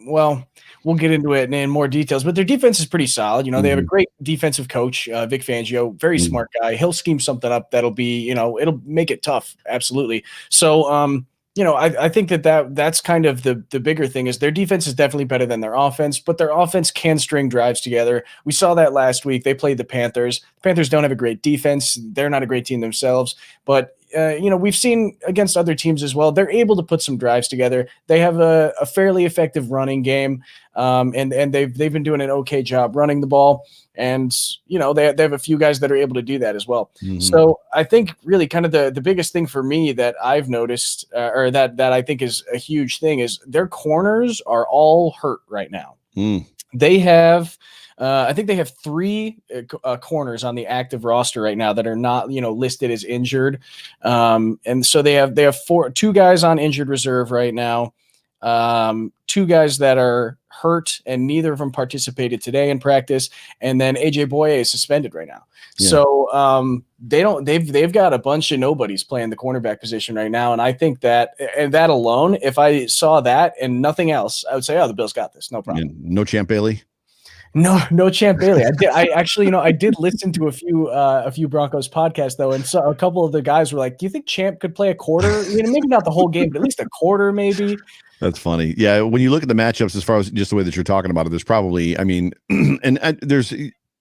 well, we'll get into it in more details, but their defense is pretty solid. They have a great defensive coach, Vic Fangio, very smart guy. He'll scheme something up that'll be, it'll make it tough. Absolutely. So, I think that's kind of the bigger thing is their defense is definitely better than their offense, but their offense can string drives together. We saw that last week. They played the Panthers. The Panthers don't have a great defense. They're not a great team themselves, but we've seen against other teams as well. They're able to put some drives together. They have a fairly effective running game, and they've been doing an okay job running the ball. And they have a few guys that are able to do that as well. So I think really kind of the biggest thing for me that I've noticed, or that I think is a huge thing, is their corners are all hurt right now. They have, I think they have 3 corners on the active roster right now that are not, listed as injured. And so they have 2 guys on injured reserve right now. 2 guys that are hurt, and neither of them participated today in practice. And then AJ Boye is suspended right now. Yeah. So they've got a bunch of nobodies playing the cornerback position right now. And I think that alone, if I saw that and nothing else, I would say, oh, the Bills got this. No problem. Yeah, no Champ Bailey. No Champ Bailey. I actually, I did listen to a few Broncos podcasts though, and so a couple of the guys were like, "Do you think Champ could play a quarter? Maybe not the whole game, but at least a quarter, maybe." That's funny. Yeah, when you look at the matchups, as far as just the way that you're talking about it, there's probably, and there's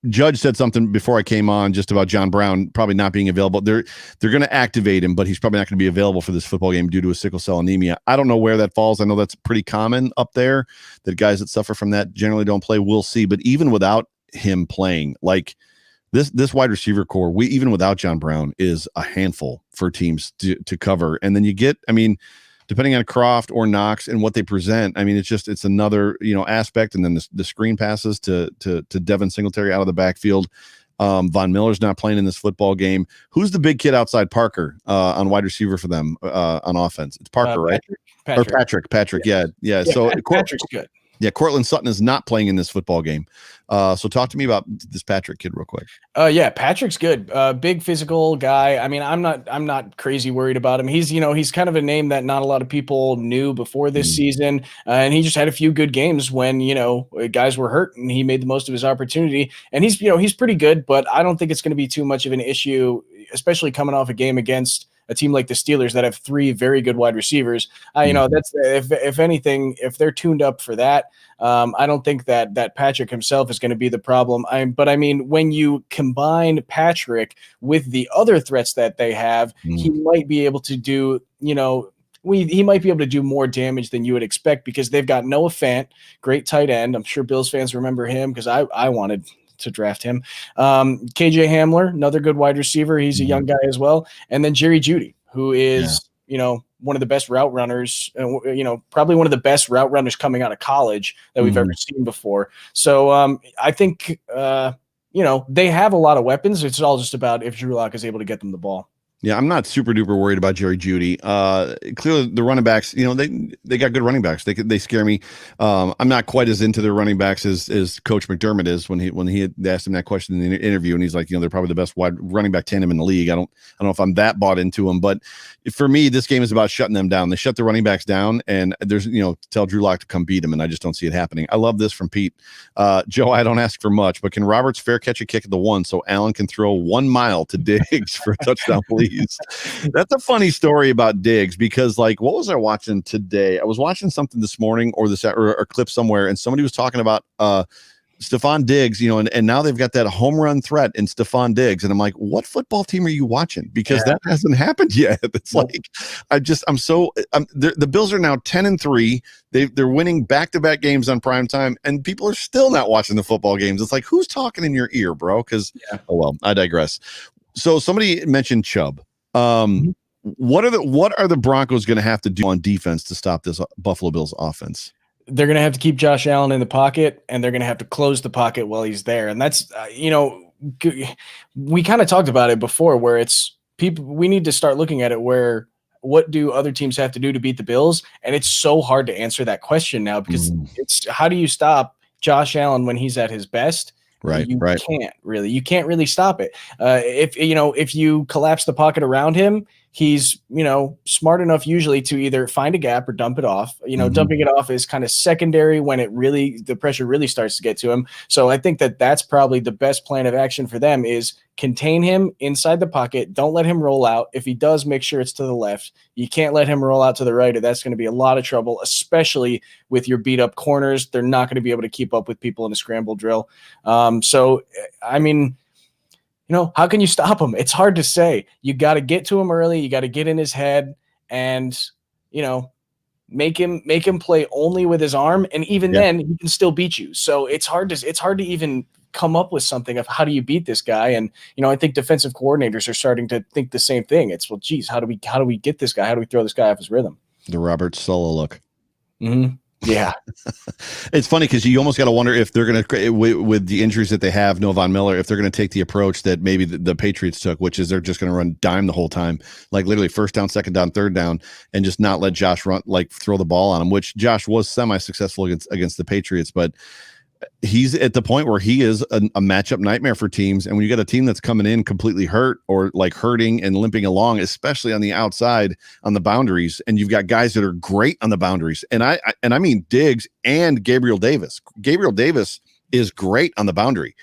Judge said something before I came on just about John Brown probably not being available. They're going to activate him, but he's probably not going to be available for this football game due to a sickle cell anemia. I don't know where that falls. I know that's pretty common up there, that guys that suffer from that generally don't play. We'll see. But even without him playing, like this wide receiver core, even without John Brown, is a handful for teams to cover. And then you get, depending on Croft or Knox and what they present, it's another, aspect. And then the screen passes to Devin Singletary out of the backfield. Von Miller's not playing in this football game. Who's the big kid outside Parker on wide receiver for them on offense? It's Parker, right? Patrick. Yeah. So Patrick's good. Yeah, Cortland Sutton is not playing in this football game. So talk to me about this Patrick kid real quick. Yeah, Patrick's good. Big physical guy. I'm not crazy worried about him. He's kind of a name that not a lot of people knew before this season. And he just had a few good games when, guys were hurt, and he made the most of his opportunity. And he's pretty good, but I don't think it's going to be too much of an issue, especially coming off a game against a team like the Steelers that have 3 very good wide receivers. That's if anything, if they're tuned up for that, I don't think that Patrick himself is going to be the problem. But when you combine Patrick with the other threats that they have, he might be able to do, he might be able to do more damage than you would expect, because they've got Noah Fant, great tight end. I'm sure Bills fans remember him because I wanted to draft him. KJ Hamler, another good wide receiver. He's a young guy as well. And then Jerry Jeudy, who is, one of the best route runners, probably one of the best route runners coming out of college that we've ever seen before. So I think, they have a lot of weapons. It's all just about if Drew Lock is able to get them the ball. Yeah, I'm not super duper worried about Jerry Jeudy. Clearly, the running backs, they got good running backs. They scare me. I'm not quite as into their running backs as Coach McDermott is when he had asked him that question in the interview, and he's like, they're probably the best wide running back tandem in the league. I don't know if I'm that bought into them, but for me, this game is about shutting them down. They shut the running backs down, and there's tell Drew Lock to come beat him, and I just don't see it happening. I love this from Pete. Joe, I don't ask for much, but can Roberts fair catch a kick at the 1 so Allen can throw 1 mile to Diggs for a touchdown, please? That's a funny story about Diggs, because what was I watching today? I was watching something this morning or a clip somewhere, and somebody was talking about Stephon Diggs, and now they've got that home run threat in Stephon Diggs. And I'm like, what football team are you watching? Because that hasn't happened yet. It's the Bills are now 10-3. They're winning back-to-back games on prime time, and people are still not watching the football games. It's like, who's talking in your ear, bro? Because, I digress. So somebody mentioned Chubb. What are the Broncos going to have to do on defense to stop this Buffalo Bills offense? They're going to have to keep Josh Allen in the pocket, and they're going to have to close the pocket while he's there. And that's, we kind of talked about it before, where it's people, we need to start looking at it where, what do other teams have to do to beat the Bills? And it's so hard to answer that question now, because it's, how do you stop Josh Allen when he's at his best? You can't really stop it. If you collapse the pocket around him, he's, smart enough usually to either find a gap or dump it off. Dumping it off is kind of secondary when the pressure really starts to get to him. So I think that's probably the best plan of action for them is contain him inside the pocket. Don't let him roll out. If he does, make sure it's to the left. You can't let him roll out to the right, or that's going to be a lot of trouble, especially with your beat up corners. They're not going to be able to keep up with people in a scramble drill. How can you stop him? It's hard to say. You got to get to him early. You got to get in his head and, make him play only with his arm. And even then he can still beat you. So it's hard to even come up with something of how do you beat this guy. And, I think defensive coordinators are starting to think the same thing. It's, well, geez, how do we get this guy? How do we throw this guy off his rhythm? The Robert Solo look. Yeah. It's funny because you almost got to wonder if they're going to, with the injuries that they have, no Von Miller, if they're going to take the approach that maybe the Patriots took, which is they're just going to run dime the whole time, like literally first down, second down, third down, and just not let Josh run, like throw the ball on him, which Josh was semi-successful against the Patriots, but he's at the point where he is a matchup nightmare for teams. And when you got a team that's coming in completely hurt or like hurting and limping along, especially on the outside on the boundaries, and you've got guys that are great on the boundaries, and I mean Diggs and Gabriel Davis. Gabriel Davis is great on the boundary.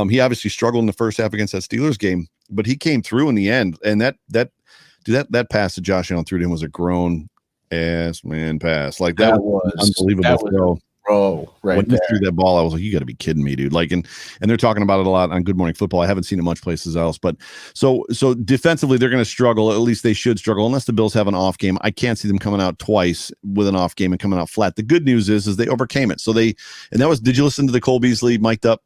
He obviously struggled in the first half against that Steelers game, but he came through in the end. And that pass that Josh Allen threw to him was a grown ass man pass. Like that was unbelievable. Bro, right when he threw that ball, I was like, "You got to be kidding me, dude!" Like, and they're talking about it a lot on Good Morning Football. I haven't seen it much places else, but so defensively, they're going to struggle. At least they should struggle, unless the Bills have an off game. I can't see them coming out twice with an off game and coming out flat. The good news is they overcame it. So and that was. Did you listen to the Cole Beasley mic'd up?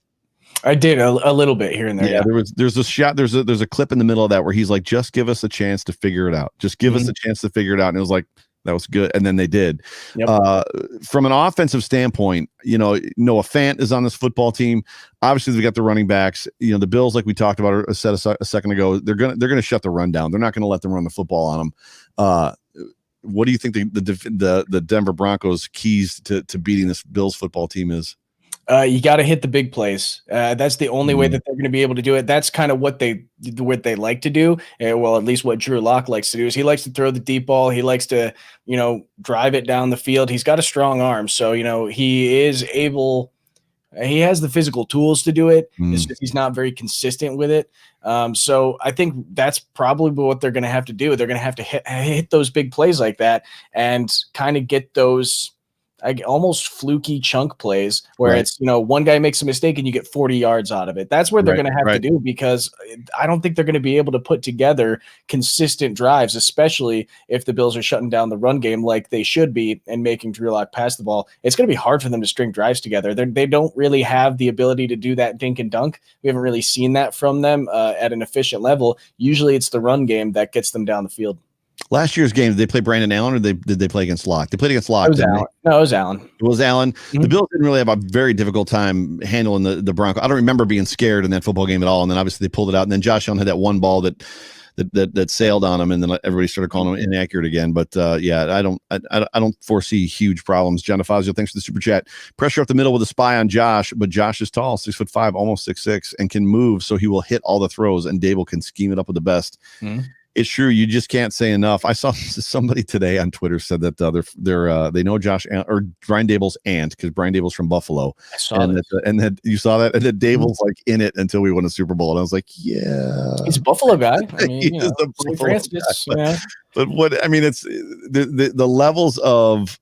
I did a little bit here and there. Yeah, there's a shot. There's a clip in the middle of that where he's like, "Just give us a chance to figure it out. Just give us a chance to figure it out." And it was like, that was good. And then they did. Yep. From an offensive standpoint, Noah Fant is on this football team. Obviously, they've got the running backs. The Bills, like we talked about a second ago, they're gonna shut the run down. They're not gonna let them run the football on them. What do you think the Denver Broncos' keys to beating this Bills football team is? You got to hit the big plays. That's the only way that they're going to be able to do it. That's kind of what they like to do. Well, at least what Drew Lock likes to do is he likes to throw the deep ball. He likes to, drive it down the field. He's got a strong arm. So, he is able – he has the physical tools to do it. It's just he's not very consistent with it. So I think that's probably what they're going to have to do. They're going to have to hit those big plays like that and kind of get those – almost fluky chunk plays where it's, one guy makes a mistake and you get 40 yards out of it. That's where they're going to have to do, because I don't think they're going to be able to put together consistent drives, especially if the Bills are shutting down the run game like they should be and making Drew Lock pass the ball. It's going to be hard for them to string drives together. They don't really have the ability to do that dink and dunk. We haven't really seen that from them at an efficient level. Usually it's the run game that gets them down the field. Last year's game, did they play Brandon Allen or did they play against Locke? They played against Locke. No, it was Allen. It was Allen. Mm-hmm. The Bills didn't really have a very difficult time handling the Broncos. I don't remember being scared in that football game at all. And then obviously they pulled it out. And then Josh Allen had that one ball that sailed on him, and then everybody started calling him inaccurate again. But I don't foresee huge problems. John DeFazio, thanks for the super chat. Pressure up the middle with a spy on Josh, but Josh is tall, 6'5", almost 6'6", and can move, so he will hit all the throws. And Dable can scheme it up with the best. Mm-hmm. It's true. You just can't say enough. I saw somebody today on Twitter said that they know Josh or Brian Dable's aunt, because Brian Dable's from Buffalo. I saw that. And that you saw that, and that Dable's like in it until we won a Super Bowl. And I was like, yeah, he's a Buffalo guy. I mean, St. Francis. Yeah. But it's the levels of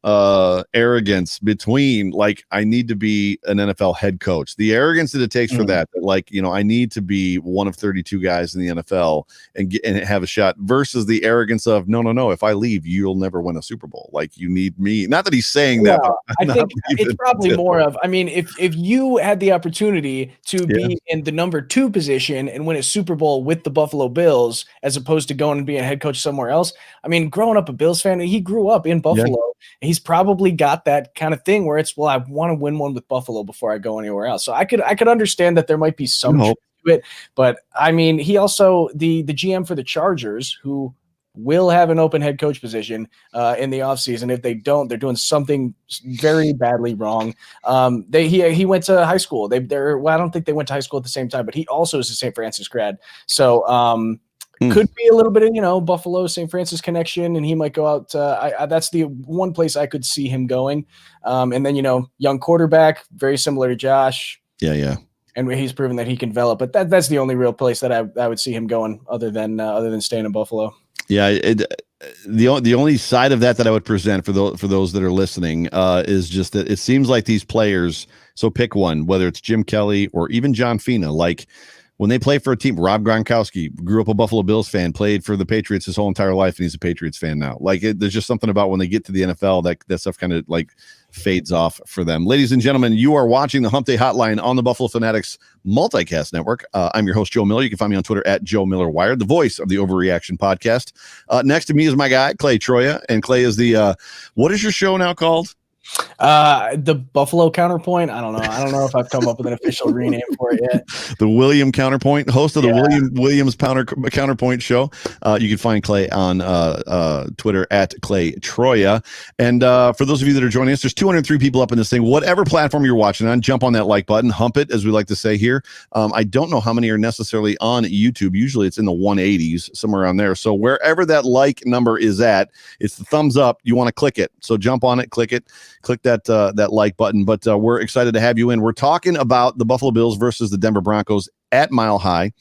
arrogance between, like, I need to be an NFL head coach, the arrogance that it takes for that, like, I need to be one of 32 guys in the NFL and have a shot, versus the arrogance of no, if I leave, you'll never win a Super Bowl. Like, you need me. Not that he's saying that. I think it's probably more of, if you had the opportunity to be in the number 2 position and win a Super Bowl with the Buffalo Bills, as opposed to going and being a head coach somewhere else. Growing up a Bills fan, he grew up in Buffalo. Yeah. He's probably got that kind of thing where it's, well, I want to win one with Buffalo before I go anywhere else. So I could understand that there might be some truth to it, but he also the GM for the Chargers, who will have an open head coach position in the offseason. If they don't, they're doing something very badly wrong. He went to high school. I don't think they went to high school at the same time, but he also is a St. Francis grad. So could be a little bit of, Buffalo, St. Francis connection, and he might go out. That's the one place I could see him going. And then, young quarterback, very similar to Josh. Yeah. And he's proven that he can develop, but that's the only real place that I would see him going other than staying in Buffalo. Yeah. The only side of that I would present for those that are listening is just that it seems like these players, so pick one, whether it's Jim Kelly or even John Fina, like, when they play for a team, Rob Gronkowski grew up a Buffalo Bills fan, played for the Patriots his whole entire life, and he's a Patriots fan now. Like, there's just something about when they get to the NFL that stuff kind of like fades off for them. Ladies and gentlemen, you are watching the Hump Day Hotline on the Buffalo Fanatics Multicast Network. I'm your host, Joe Miller. You can find me on Twitter at Joe Miller Wired, the voice of the Overreaction Podcast. Next to me is my guy, Clay Troya, and Clay is the what is your show now called? The Buffalo counterpoint. I don't know. I don't know if I've come up with an official rename for it yet. The William Counterpoint, host of the Williams Counterpoint show. You can find Clay on Twitter at Clay Troya. And for those of you that are joining us, there's 203 people up in this thing. Whatever platform you're watching on, jump on that like button, hump it, as we like to say here. I don't know how many are necessarily on YouTube. Usually it's in the 180s, somewhere around there. So wherever that like number is at, it's the thumbs up. You want to click it. So jump on it, click that like button. But we're excited to have you in. We're talking about the Buffalo Bills versus the Denver Broncos at Mile High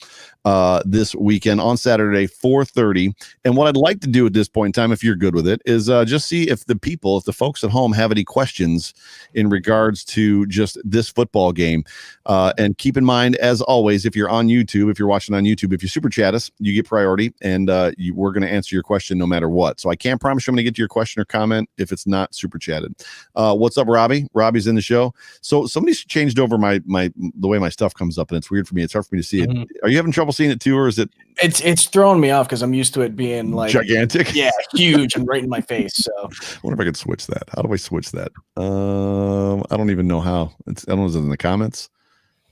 this weekend on Saturday, 4:30. And what I'd like to do at this point in time, if you're good with it, is just see if the folks at home have any questions in regards to just this football game. And keep in mind, as always, if you're on YouTube, if you're watching on YouTube, if you super chat us, you get priority, and we're going to answer your question no matter what. So I can't promise you I'm going to get to your question or comment if it's not super chatted. What's up, Robbie? Robbie's in the show. So somebody's changed over the way my stuff comes up, and it's weird for me. It's hard for me to see it. Are you having trouble seeing it too, or is it? It's throwing me off because I'm used to it being like gigantic. Yeah, huge and right in my face. So I wonder if I could switch that. How do I switch that? I don't even know how. I don't know. Is it in the comments?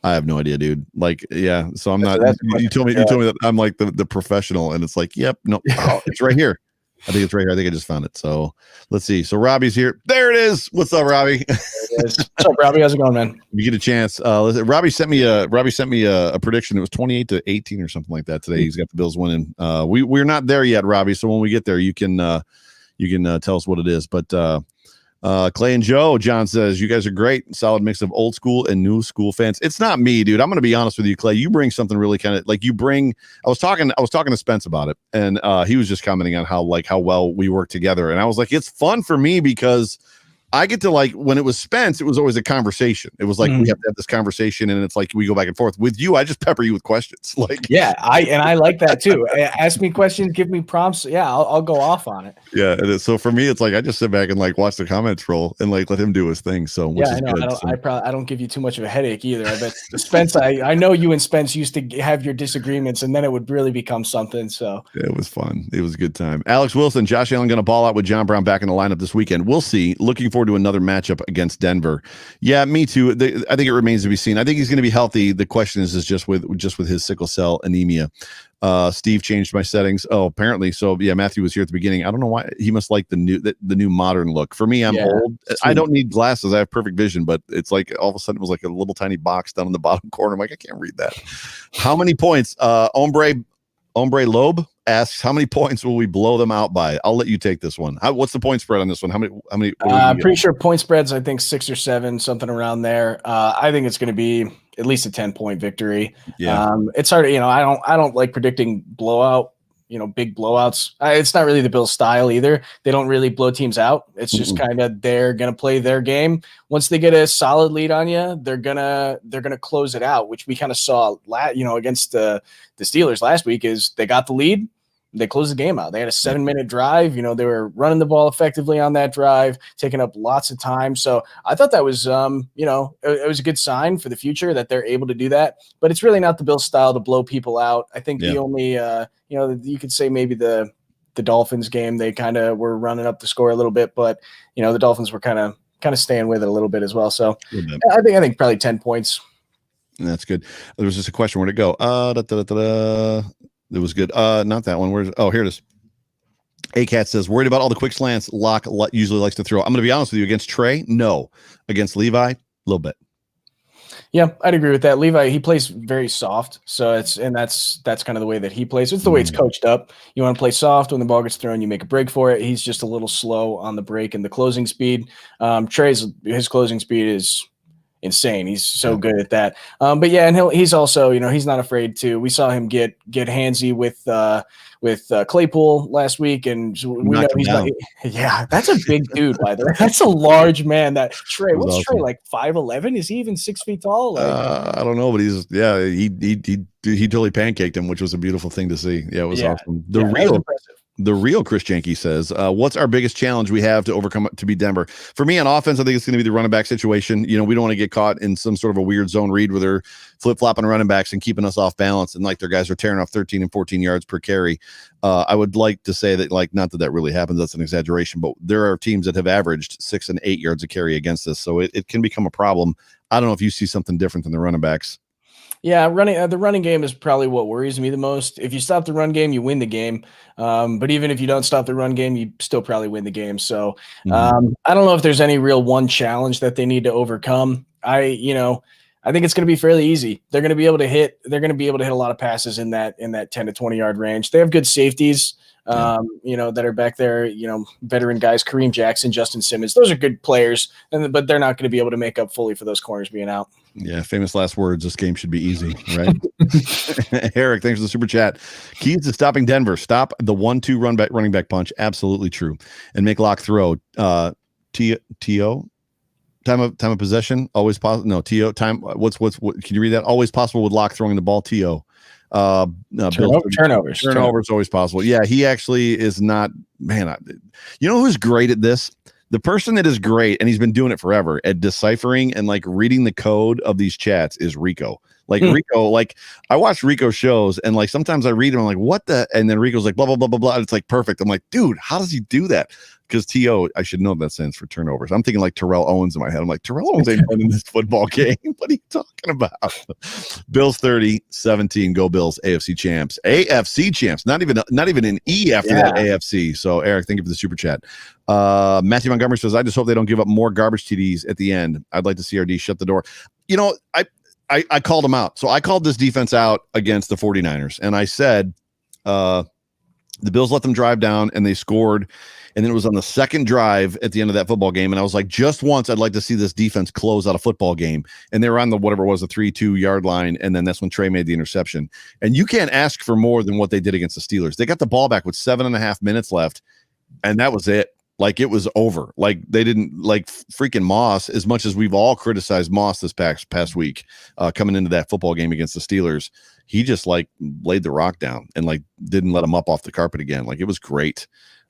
I have no idea, dude. Like, yeah. So I'm not. You told me that I'm like the professional, and it's like, yep, no, it's right here. I think it's right here. I think I just found it. So let's see. So Robbie's here. There it is. What's up, Robbie? What's up, Robbie? How's it going, man? You get a chance. Robbie sent me a prediction. It was 28-18 or something like that today. He's got the Bills winning. We're not there yet, Robbie. So when we get there, you can tell us what it is. But Clay and Joe, John says, you guys are great. Solid mix of old school and new school fans. It's not me, dude. I'm going to be honest with you, Clay. You bring something really kind of like I was talking to Spence about it, and he was just commenting on how well we work together. And I was like, it's fun for me because I get to, like, when it was Spence, it was always a conversation. It was like, we have to have this conversation, and it's like we go back and forth. With you, I just pepper you with questions. Like, yeah, I like that too. Ask me questions, give me prompts. Yeah, I'll go off on it. Yeah, so for me, it's like I just sit back and like watch the comments roll and like let him do his thing. So which is good. I don't give you too much of a headache either. I bet Spence, I know you and Spence used to have your disagreements, and then it would really become something. So yeah, it was fun. It was a good time. Alex Wilson, Josh Allen going to ball out with John Brown back in the lineup this weekend. We'll see. Looking forward to another matchup against Denver. Yeah, me too. I think it remains to be seen. I think he's going to be healthy. The question is just with his sickle cell anemia. Steve changed my settings. Oh, apparently. So yeah, Matthew was here at the beginning. I don't know why. He must like the new modern look. For me, I'm old. I don't need glasses. I have perfect vision, but it's like all of a sudden it was like a little tiny box down in the bottom corner. I'm like, I can't read that. How many points? Ombre Loeb asks, how many points will we blow them out by? I'll let you take this one. What's the point spread on this one? How many? I'm pretty sure point spreads, I think 6 or 7, something around there. I think it's going to be at least a 10-point victory. Yeah. It's hard. I don't like predicting blowout, big blowouts. It's not really the Bills' style either. They don't really blow teams out. It's just kind of they're going to play their game. Once they get a solid lead on you, they're gonna close it out, which we kind of saw against the Steelers last week. Is they got the lead, they closed the game out. They had a 7-minute drive. They were running the ball effectively on that drive, taking up lots of time. So I thought that was, it was a good sign for the future that they're able to do that. But it's really not the Bills' style to blow people out. I think the only, you could say maybe the Dolphins game, they kind of were running up the score a little bit, but the Dolphins were kind of staying with it a little bit as well. So I think probably 10 points. That's good. There was just a question. Where'd it go? It was good. Not that one. Here it is. A-Cat says, worried about all the quick slants Locke usually likes to throw. I'm going to be honest with you. Against Trey, no. Against Levi, a little bit. Yeah, I'd agree with that. Levi, he plays very soft. So that's kind of the way that he plays. It's the way it's coached up. You want to play soft. When the ball gets thrown, you make a break for it. He's just a little slow on the break and the closing speed. His closing speed is insane. He's so good at that. But yeah, and he's also, he's not afraid to. We saw him get handsy with Claypool last week, and we know he's not. Yeah, that's a big dude, by the way. That's a large man. That Trey, what's awesome. Trey, like 5'11"? Is he even 6 feet tall? I don't know, but he totally pancaked him, which was a beautiful thing to see. Yeah, it was awesome. The real Chris Janke says, what's our biggest challenge we have to overcome to beat Denver? For me on offense, I think it's going to be the running back situation. You know, we don't want to get caught in some sort of a weird zone read where they're flip-flopping running backs and keeping us off balance. And like their guys are tearing off 13 and 14 yards per carry. I would like to say that, like, not that that really happens. That's an exaggeration, but there are teams that have averaged 6 and 8 yards a carry against us. So it can become a problem. I don't know if you see something different than the running backs. Yeah, the running game is probably what worries me the most. If you stop the run game, you win the game. But even if you don't stop the run game, you still probably win the game. So I don't know if there's any real one challenge that they need to overcome. I think it's going to be fairly easy. They're going to be able to hit a lot of passes in that 10 to 20 yard range. They have good safeties, that are back there, veteran guys, Kareem Jackson, Justin Simmons. Those are good players, but they're not going to be able to make up fully for those corners being out. Yeah, famous last words. This game should be easy, right? Eric, thanks for the super chat. Keys to stopping Denver: stop the 1-2 running back punch. Absolutely true, and make Lock throw. To time of possession always possible. No, to time. What? Can you read that? Always possible with Lock throwing the ball. To turnovers always possible. Yeah, he actually is not. Man, you know who's great at this? The person that is great, and he's been doing it forever, at deciphering and like reading the code of these chats is Rico. Like Rico, like I watch Rico shows, and like sometimes I read them, I'm like, what the? And then Rico's like, blah, blah, blah, blah, blah. It's like perfect. I'm like, dude, how does he do that? Because TO, I should know that stands for turnovers. I'm thinking like Terrell Owens in my head. I'm like, Terrell Owens ain't playing in this football game. What are you talking about? Bills 30-17. Go Bills. AFC champs. AFC champs. Not even an E after that AFC. So Eric, thank you for the super chat. Matthew Montgomery says, I just hope they don't give up more garbage TDs at the end. I'd like to see RD shut the door. You know, I called him out. So I called this defense out against the 49ers. And I said, the Bills let them drive down and they scored. And then it was on the second drive at the end of that football game. And I was like, just once, I'd like to see this defense close out a football game. And they were on the, whatever it was, the 3-2 yard line. And then that's when Trey made the interception. And you can't ask for more than what they did against the Steelers. They got the ball back with 7.5 minutes left. And that was it. Like, it was over. Like, they didn't, like, freaking Moss, as much as we've all criticized Moss this past week, coming into that football game against the Steelers, he just like laid the rock down and like didn't let him up off the carpet again. Like, it was great.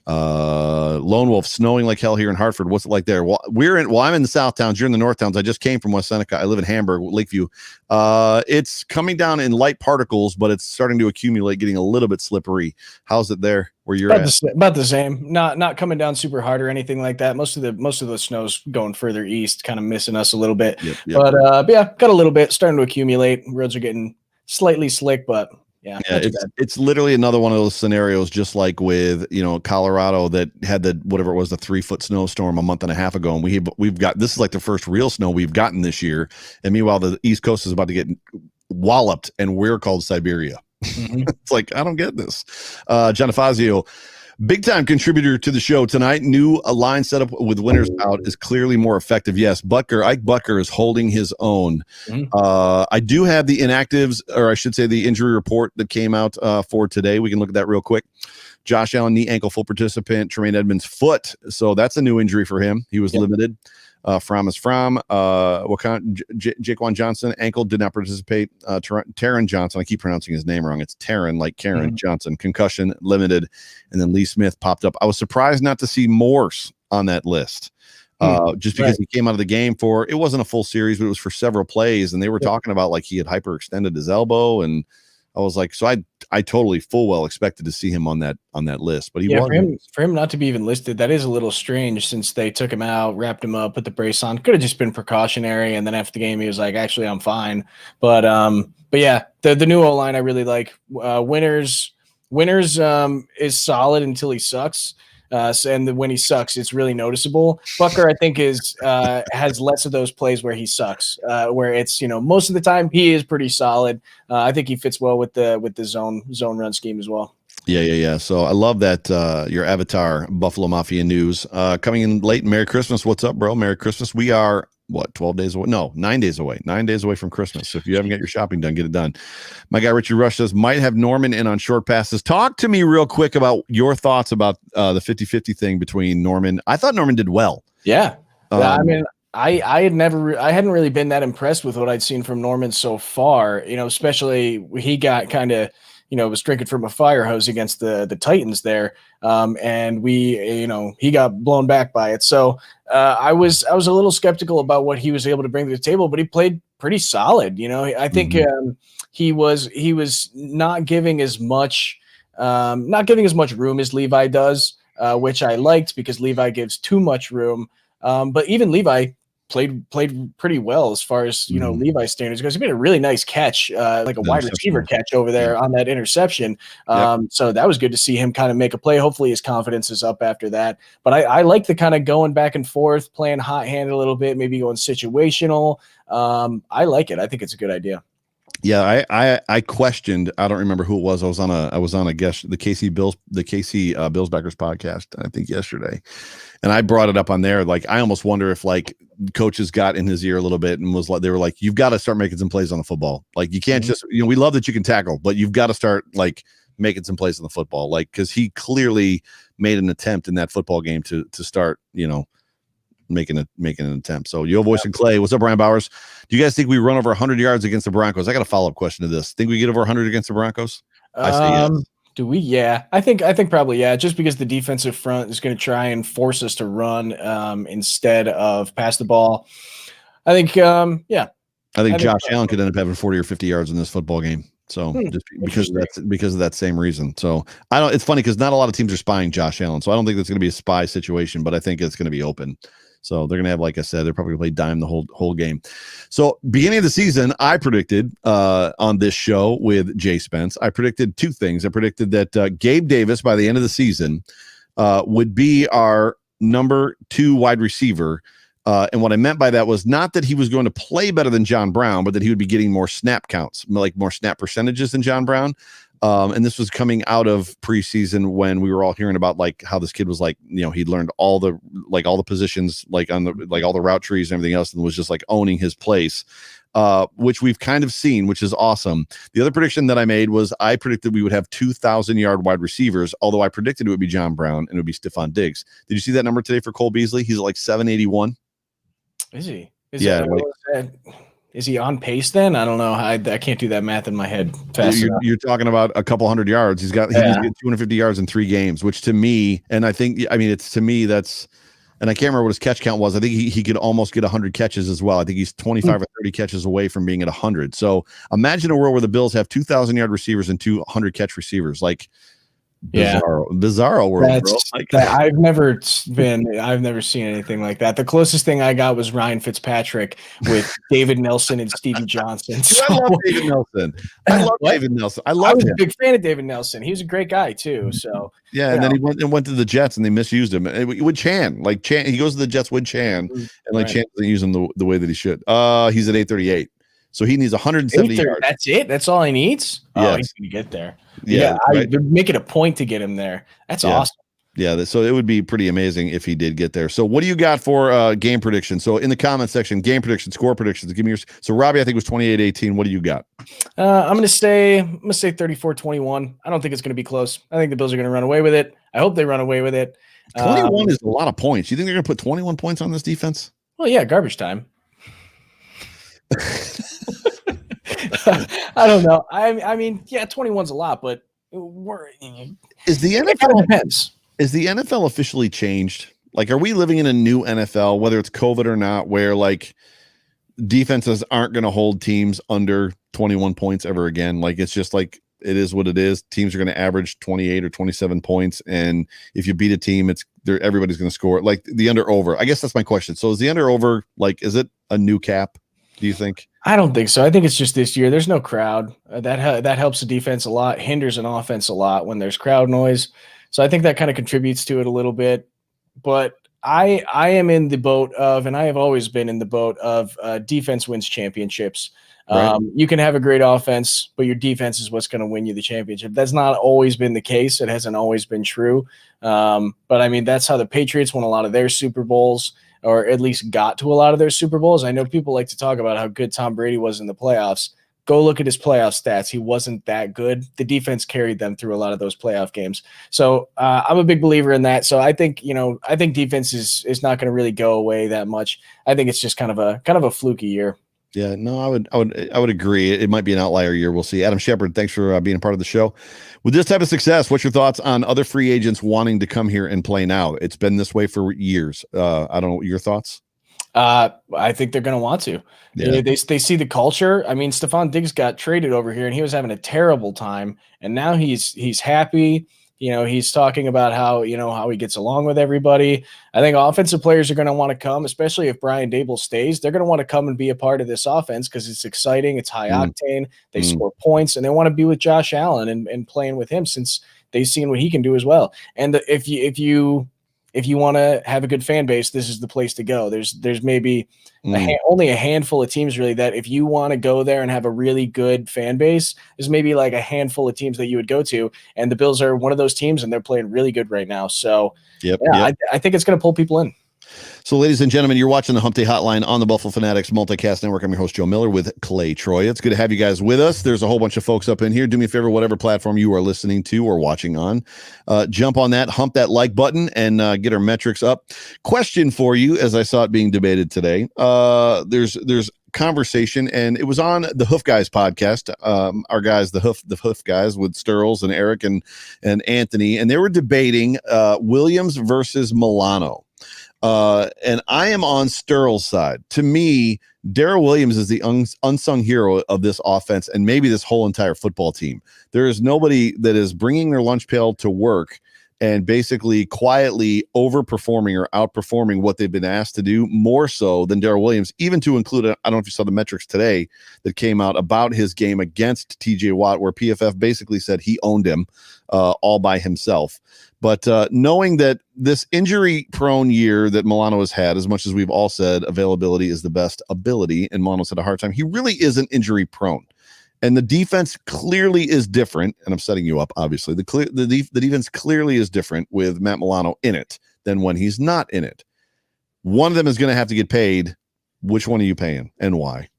Lone Wolf, snowing like hell here in Hartford. What's it like there? Well, I'm in the South Towns. You're in the North Towns. I just came from West Seneca. I live in Hamburg, Lakeview. It's coming down in light particles, but it's starting to accumulate, getting a little bit slippery. How's it there where you're at? About the same. Not coming down super hard or anything like that. Most of the snow's going further east, kind of missing us a little bit. Yep. But yeah, got a little bit starting to accumulate. Roads are getting slightly slick, but yeah, it's literally another one of those scenarios, just like with Colorado that had the 3-foot snowstorm a month and a half ago, and we've got, this is like the first real snow we've gotten this year, and meanwhile the East Coast is about to get walloped, and we're called Siberia. It's like, I don't get this. John Fazio, big time contributor to the show tonight. New line setup with Winters out is clearly more effective. Yes, Ike Butker is holding his own. I do have the inactives, or I should say the injury report that came out for today. We can look at that real quick. Josh Allen, knee, ankle, full participant. Tremaine Edmonds, foot. So that's a new injury for him. He was limited. Jaquan Johnson, ankle, did not participate. Taron Johnson, I keep pronouncing his name wrong. It's Taron, like Karen Johnson, concussion, limited. And then Lee Smith popped up. I was surprised not to see Morse on that list, just because he came out of the game for, it wasn't a full series, but it was for several plays. And they were talking about like he had hyperextended his elbow, and I was like, so I totally full well expected to see him on that list, but he wasn't. For him not to be even listed, that is a little strange, since they took him out, wrapped him up, put the brace on. Could have just been precautionary, and then after the game he was like, actually I'm fine. But yeah, the new O-line I really like. Winters is solid until he sucks. And when he sucks, it's really noticeable. Butker, I think, has less of those plays where he sucks, where it's, most of the time he is pretty solid. I think he fits well with the zone run scheme as well. Yeah. So I love that your avatar, Buffalo Mafia News, coming in late. Merry Christmas. What's up, bro? Merry Christmas. We are 12 days away? No, 9 days away. 9 days away from Christmas. So if you haven't got your shopping done, get it done. My guy Richard Rush says, might have Norman in on short passes. Talk to me real quick about your thoughts about the 50-50 thing between Norman. I thought Norman did well. Yeah. I mean, I hadn't really been that impressed with what I'd seen from Norman so far, especially he got kind of, was drinking from a fire hose against the Titans there. And he got blown back by it. So I was a little skeptical about what he was able to bring to the table, but he played pretty solid. I think he was not giving as much room as Levi does, which I liked because Levi gives too much room. But even Levi played pretty well as far as Levi's standards goes. He made a really nice catch, like a wide receiver catch over there on that interception. So that was good to see him kind of make a play. Hopefully his confidence is up after that. But I like the kind of going back and forth, playing hot hand a little bit, maybe going situational. I like it. I think it's a good idea. Yeah, I questioned. I don't remember who it was. I was on a guest, the KC Bills Backers podcast, I think yesterday, and I brought it up on there. Like, I almost wonder if like coaches got in his ear a little bit and was like, they were like, you've got to start making some plays on the football. Like, you can't just, we love that you can tackle, but you've got to start like making some plays on the football. Like, because he clearly made an attempt in that football game to start, making an attempt. So Yo Voice and Clay, what's up, Brian Bowers? Do you guys think we run over 100 yards against the Broncos? I got a follow-up question to this. Think we get over 100 against the Broncos? I say yes. Do we? Yeah, I think probably yeah. Just because the defensive front is going to try and force us to run instead of pass the ball. I think yeah. I think Josh Allen could end up having 40 or 50 yards in this football game. So just because of that same reason. So it's funny because not a lot of teams are spying Josh Allen. So I don't think it's going to be a spy situation, but I think it's going to be open. So they're going to have, like I said, they're probably going to play dime the whole game. So beginning of the season, I predicted on this show with Jay Spence, I predicted two things. I predicted that Gabe Davis by the end of the season would be our number 2 wide receiver. And what I meant by that was not that he was going to play better than John Brown, but that he would be getting more snap counts, like more snap percentages than John Brown. And this was coming out of preseason when we were all hearing about like how this kid was like, he'd learned all the positions, like on the, like all the route trees and everything else, and was just like owning his place, which we've kind of seen, which is awesome. The other prediction that I made was I predicted we would have 2,000-yard wide receivers, although I predicted it would be John Brown and it would be Stephon Diggs. Did you see that number today for Cole Beasley? He's at like 781. Is he? Is he on pace then? I don't know. I can't do that math in my head fast enough. You're talking about a couple hundred yards. He needs to get 250 yards in 3 games, which to me, and I think, it's to me that's, and I can't remember what his catch count was. I think he could almost get 100 catches as well. I think he's 25 or 30 catches away from being at 100. So imagine a world where the Bills have 2,000-yard receivers and 200 catch receivers. Like, bizarro world, bro. Like, I've never seen anything like that. The closest thing I got was Ryan Fitzpatrick with David Nelson and Stevie Johnson. So, I love David Nelson. I was a big fan of David Nelson. He was a great guy too. So and then he went to the Jets and they misused him. With Chan, he goes to the Jets with Chan, and Chan doesn't use him the way that he should. He's at 838. So he needs 170 yards. That's it. That's all he needs. Oh, he's gonna get there. Yeah, I make it a point to get him there. That's awesome. Yeah, so it would be pretty amazing if he did get there. So what do you got for game prediction? So in the comment section, game prediction, score predictions. Give me yours. So Robbie, I think it was 28-18. What do you got? I'm gonna say 34-21. I don't think it's gonna be close. I think the Bills are gonna run away with it. I hope they run away with it. 21 is a lot of points. You think they're gonna put 21 points on this defense? Well, yeah, garbage time. I don't know. I mean, yeah, 21's a lot, but is the NFL officially changed? Like, are we living in a new NFL, whether it's COVID or not, where like defenses aren't going to hold teams under 21 points ever again? Like, it's just like, it is what it is. Teams are going to average 28 or 27 points. And if you beat a team, everybody's going to score. Like the under over. I guess that's my question. So is the under over, like, is it a new cap? Do you think? I don't think so. I think it's just this year. There's no crowd. That helps the defense a lot, hinders an offense a lot when there's crowd noise. So I think that kind of contributes to it a little bit. But I am in the boat of, and I have always been in the boat of defense wins championships. Right. You can have a great offense, but your defense is what's going to win you the championship. That's not always been the case. It hasn't always been true. But I mean, that's how the Patriots won a lot of their Super Bowls, or at least got to a lot of their Super Bowls. I know people like to talk about how good Tom Brady was in the playoffs. Go look at his playoff stats. He wasn't that good. The defense carried them through a lot of those playoff games. So I'm a big believer in that. So I think defense is not going to really go away that much. I think it's just kind of a fluky year. Yeah, no, I would agree. It might be an outlier year. We'll see. Adam Shepard, thanks for being a part of the show. With this type of success, what's your thoughts on other free agents wanting to come here and play now? It's been this way for years. I don't know your thoughts. I think they're going to want to. Yeah. They see the culture. I mean, Stephon Diggs got traded over here, and he was having a terrible time, and now he's happy. He's talking about how he gets along with everybody. I think offensive players are going to want to come, especially if Brian Dable stays. They're going to want to come and be a part of this offense because it's exciting. It's high octane. They score points, and they want to be with Josh Allen and playing with him since they've seen what he can do as well. And if you want to have a good fan base, this is the place to go. There's maybe only a handful of teams really that if you want to go there and have a really good fan base, there's maybe like a handful of teams that you would go to. And the Bills are one of those teams, and they're playing really good right now. So I think it's going to pull people in. So, ladies and gentlemen, you're watching the Hump Day Hotline on the Buffalo Fanatics Multicast Network. I'm your host, Joe Miller, with Clay Troy. It's good to have you guys with us. There's a whole bunch of folks up in here. Do me a favor, whatever platform you are listening to or watching on, jump on that, hump that like button, and get our metrics up. Question for you, as I saw it being debated today. There's conversation, and it was on the Hoof Guys podcast. Our guys, the Hoof Guys, with Sturls and Eric and Anthony, and they were debating Williams versus Milano. And I am on Sterl's side. To me, Darrell Williams is the unsung hero of this offense and maybe this whole entire football team. There is nobody that is bringing their lunch pail to work and basically quietly overperforming or outperforming what they've been asked to do more so than Darrell Williams, even to include, I don't know if you saw the metrics today that came out about his game against TJ Watt, where PFF basically said he owned him all by himself. But knowing that this injury-prone year that Milano has had, as much as we've all said availability is the best ability, and Milano's had a hard time, he really isn't injury-prone. And the defense clearly is different, and I'm setting you up, obviously. The defense clearly is different with Matt Milano in it than when he's not in it. One of them is going to have to get paid. Which one are you paying, and why?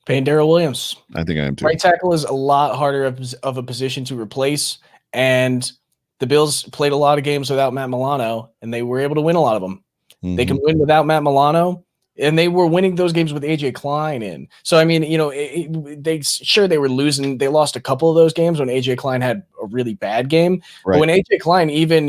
Paying Darrell Williams. I think I am too. Right tackle is a lot harder of a position to replace, and the Bills played a lot of games without Matt Milano, and they were able to win a lot of them. Mm-hmm. They can win without Matt Milano, and they were winning those games with AJ Klein in. So, I mean, they were losing. They lost a couple of those games when AJ Klein had a really bad game. Right. But when AJ Klein even,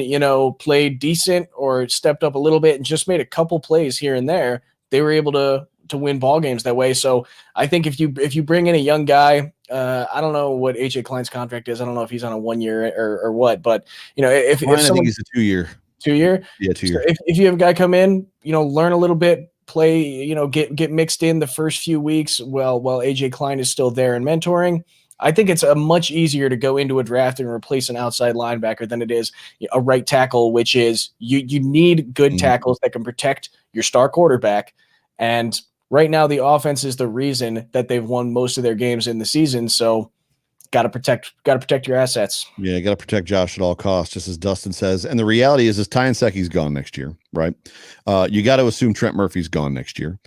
played decent or stepped up a little bit and just made a couple plays here and there, they were able to win ball games that way. So I think if you bring in a young guy, I don't know what AJ Klein's contract is. I don't know if he's on a 1 year or what, but if someone, I think he's a 2 year. 2 year? Yeah, 2 year. So if you have a guy come in, learn a little bit, play, get mixed in the first few weeks while AJ Klein is still there and mentoring, I think it's a much easier to go into a draft and replace an outside linebacker than it is a right tackle, which is you need good tackles that can protect your star quarterback. And right now, the offense is the reason that they've won most of their games in the season. So, got to protect your assets. Yeah, got to protect Josh at all costs, just as Dustin says. And the reality is Ty Nseki's gone next year, right? You got to assume Trent Murphy's gone next year.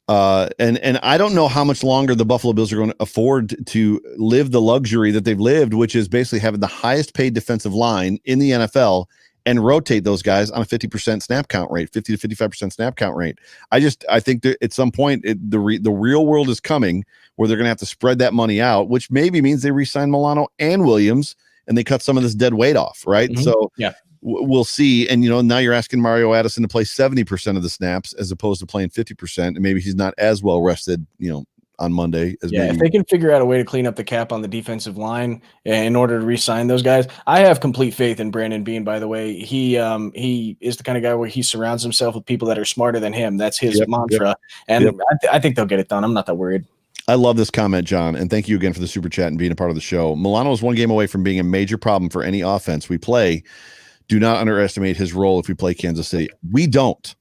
And I don't know how much longer the Buffalo Bills are going to afford to live the luxury that they've lived, which is basically having the highest paid defensive line in the NFL and rotate those guys on a 50% snap count rate, 50 to 55% snap count rate. I think that at some point the real world is coming where they're going to have to spread that money out, which maybe means they re-sign Milano and Williams and they cut some of this dead weight off, right? Mm-hmm. So yeah, we'll see. And now you're asking Mario Addison to play 70% of the snaps as opposed to playing 50%, and maybe he's not as well rested, on Monday. If they can figure out a way to clean up the cap on the defensive line in order to re-sign those guys. I have complete faith in Brandon Beane, by the way. He is the kind of guy where he surrounds himself with people that are smarter than him. That's his mantra. And I think they'll get it done. I'm not that worried. I love this comment, John, and thank you again for the super chat and being a part of the show. Milano is one game away from being a major problem for any offense we play. Do not underestimate his role if we play Kansas City. We don't.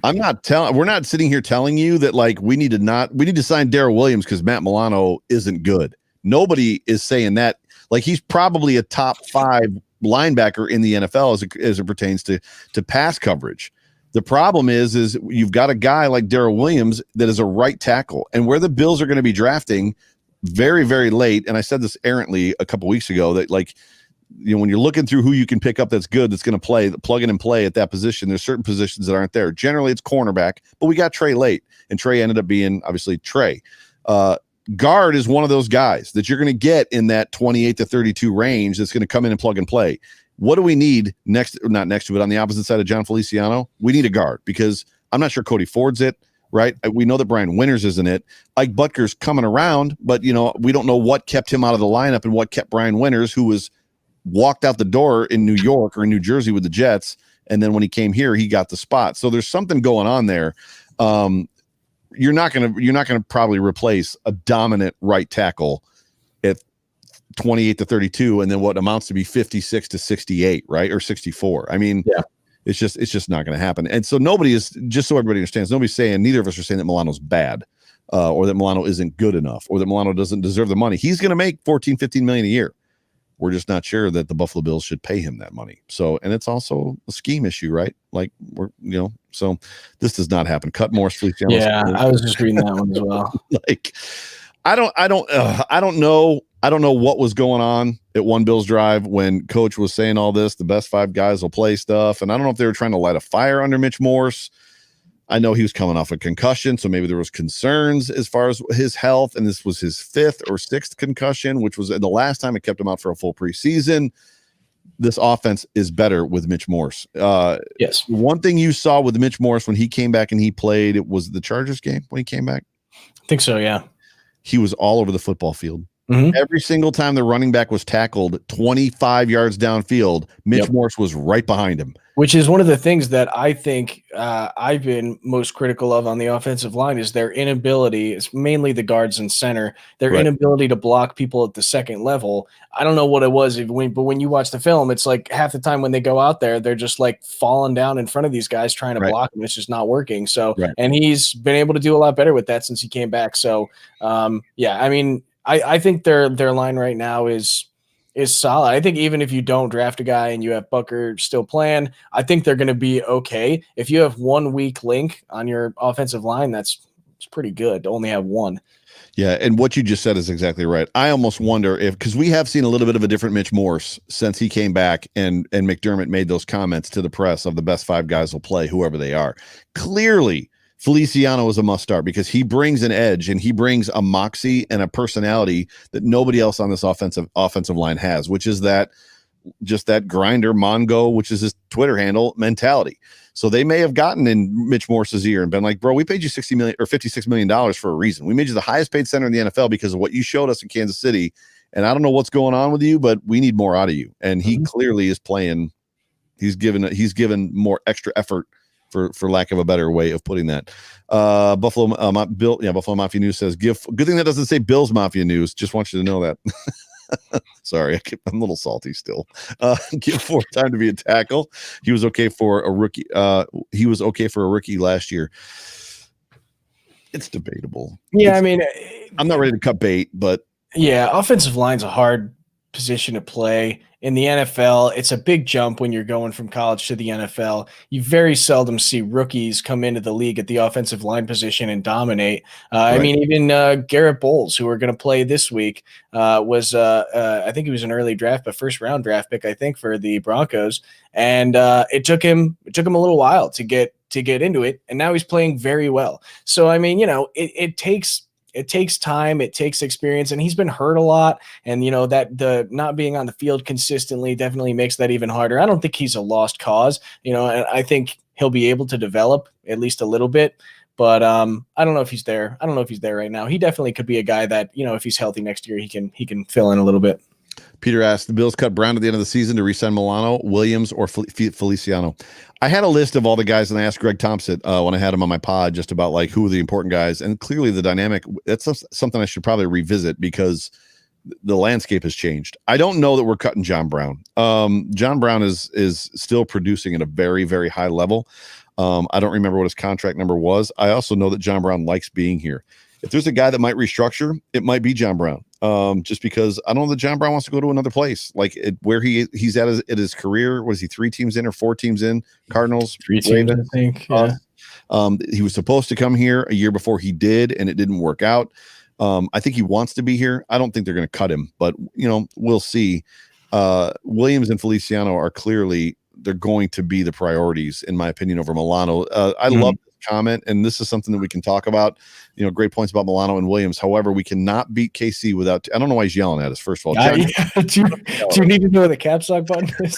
We're not sitting here telling you that we need to sign Darrell Williams because Matt Milano isn't good. Nobody is saying that. He's probably a top 5 linebacker in the NFL as it pertains to pass coverage. The problem is you've got a guy like Darrell Williams that is a right tackle, and where the Bills are going to be drafting very, very late. And I said this errantly a couple weeks ago that when you're looking through who you can pick up that's good, that's going to play, plug in and play at that position, there's certain positions that aren't there. Generally, it's cornerback, but we got Trey late, and Trey ended up being obviously Trey. Guard is one of those guys that you're going to get in that 28 to 32 range that's going to come in and plug and play. What do we need not next to it, on the opposite side of John Feliciano? We need a guard, because I'm not sure Cody Ford's it, right? We know that Brian Winters isn't it. Ike Butker's coming around, but we don't know what kept him out of the lineup and what kept Brian Winters, who was walked out the door in New York or in New Jersey with the Jets, and then when he came here, he got the spot. So there's something going on there. You're not gonna probably replace a dominant right tackle at 28 to 32, and then what amounts to be 56 to 68, right, or 64. I mean, yeah. It's just not going to happen. And so nobody is, just so everybody understands, nobody's saying, neither of us are saying that Milano's bad, or that Milano isn't good enough, or that Milano doesn't deserve the money. He's going to make 14, 15 million a year. We're just not sure that the Buffalo Bills should pay him that money. So, and it's also a scheme issue, right? Like so this does not happen. Cut Morris, Feliciano. Yeah, I was just reading that one as well. Like, I don't know what was going on at One Bills Drive when Coach was saying all this. The best 5 guys will play stuff, and I don't know if they were trying to light a fire under Mitch Morse. I know he was coming off a concussion, so maybe there was concerns as far as his health, and this was his 5th or 6th concussion, which was the last time it kept him out for a full preseason. This offense is better with Mitch Morse. Yes. One thing you saw with Mitch Morse when he came back and he played, it was the Chargers game when he came back. I think so, yeah. He was all over the football field. Mm-hmm. Every single time the running back was tackled 25 yards downfield, Mitch Morse was right behind him. Which is one of the things that I think I've been most critical of on the offensive line is their inability. It's mainly the guards and center. Their inability to block people at the second level. I don't know what it was, but when you watch the film, it's like half the time when they go out there, they're just like falling down in front of these guys trying to block them. It's just not working. So, and he's been able to do a lot better with that since he came back. So, yeah, I mean, I think their line right now is solid. I think even if you don't draft a guy and you have Butker still playing, I think they're going to be okay. If you have one weak link on your offensive line, it's pretty good to only have one. Yeah, and what you just said is exactly right. I almost wonder if, because we have seen a little bit of a different Mitch Morse since he came back and McDermott made those comments to the press of the best 5 guys will play, whoever they are. Clearly, Feliciano is a must start because he brings an edge and he brings a moxie and a personality that nobody else on this offensive line has, which is that grinder Mongo, which is his Twitter handle, mentality. So they may have gotten in Mitch Morse's ear and been like, bro, we paid you $60 million or $56 million for a reason. We made you the highest paid center in the NFL because of what you showed us in Kansas City. And I don't know what's going on with you, but we need more out of you. And he clearly is playing. He's given more extra effort, for lack of a better way of putting that. Buffalo Mafia News says, good thing that doesn't say Bills Mafia News. Just want you to know that. Sorry, I'm a little salty still. Give Ford time to be a tackle. He was okay for a rookie. He was okay for a rookie last year. It's debatable. Yeah, I mean, I'm not ready to cut bait, but yeah, offensive line's a hard position to play. In the NFL, it's a big jump when you're going from college to the NFL. You very seldom see rookies come into the league at the offensive line position and dominate. I mean, even Garrett Bowles, who we're going to play this week, was I think he was an early draft, but first-round draft pick, I think, for the Broncos. And it took him a little while to get into it, and now he's playing very well. So, I mean, it takes time, it takes experience, and he's been hurt a lot. And, that the not being on the field consistently definitely makes that even harder. I don't think he's a lost cause, and I think he'll be able to develop at least a little bit, but I don't know if he's there. I don't know if he's there right now. He definitely could be a guy that, if he's healthy next year, he can fill in a little bit. Peter asked, the Bills cut Brown at the end of the season to re-sign Milano, Williams, or Feliciano. I had a list of all the guys, and I asked Greg Thompson when I had him on my pod just about like who are the important guys, and clearly the dynamic, that's something I should probably revisit because the landscape has changed. I don't know that we're cutting John Brown. John Brown is still producing at a very, very high level. I don't remember what his contract number was. I also know that John Brown likes being here. If there's a guy that might restructure, it might be John Brown. Just because I don't know that John Brown wants to go to another place like where he's at his career. Was he 3 teams in or 4 teams in? Cardinals, 3 teams, I think. Yeah. He was supposed to come here a year before he did, and it didn't work out. I think he wants to be here. I don't think they're going to cut him, but we'll see. Williams and Feliciano are clearly, they're going to be the priorities, in my opinion, over Milano. I love this comment, and this is something that we can talk about. Great points about Milano and Williams. However, we cannot beat KC without, I don't know why he's yelling at us, first of all. Do you need to know what the caps lock button is?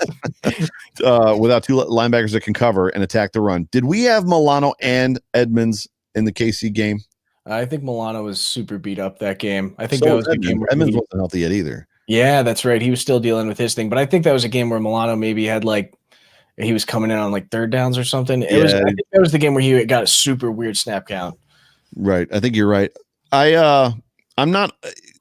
Without two linebackers that can cover and attack the run. Did we have Milano and Edmonds in the KC game? I think Milano was super beat up that game. I think So that was was the game where Edmonds wasn't healthy yet either. Yeah, that's right. He was still dealing with his thing, but I think that was a game where Milano maybe had he was coming in on third downs or something. I think that was the game where he got a super weird snap count. Right. I think you're right. I'm not.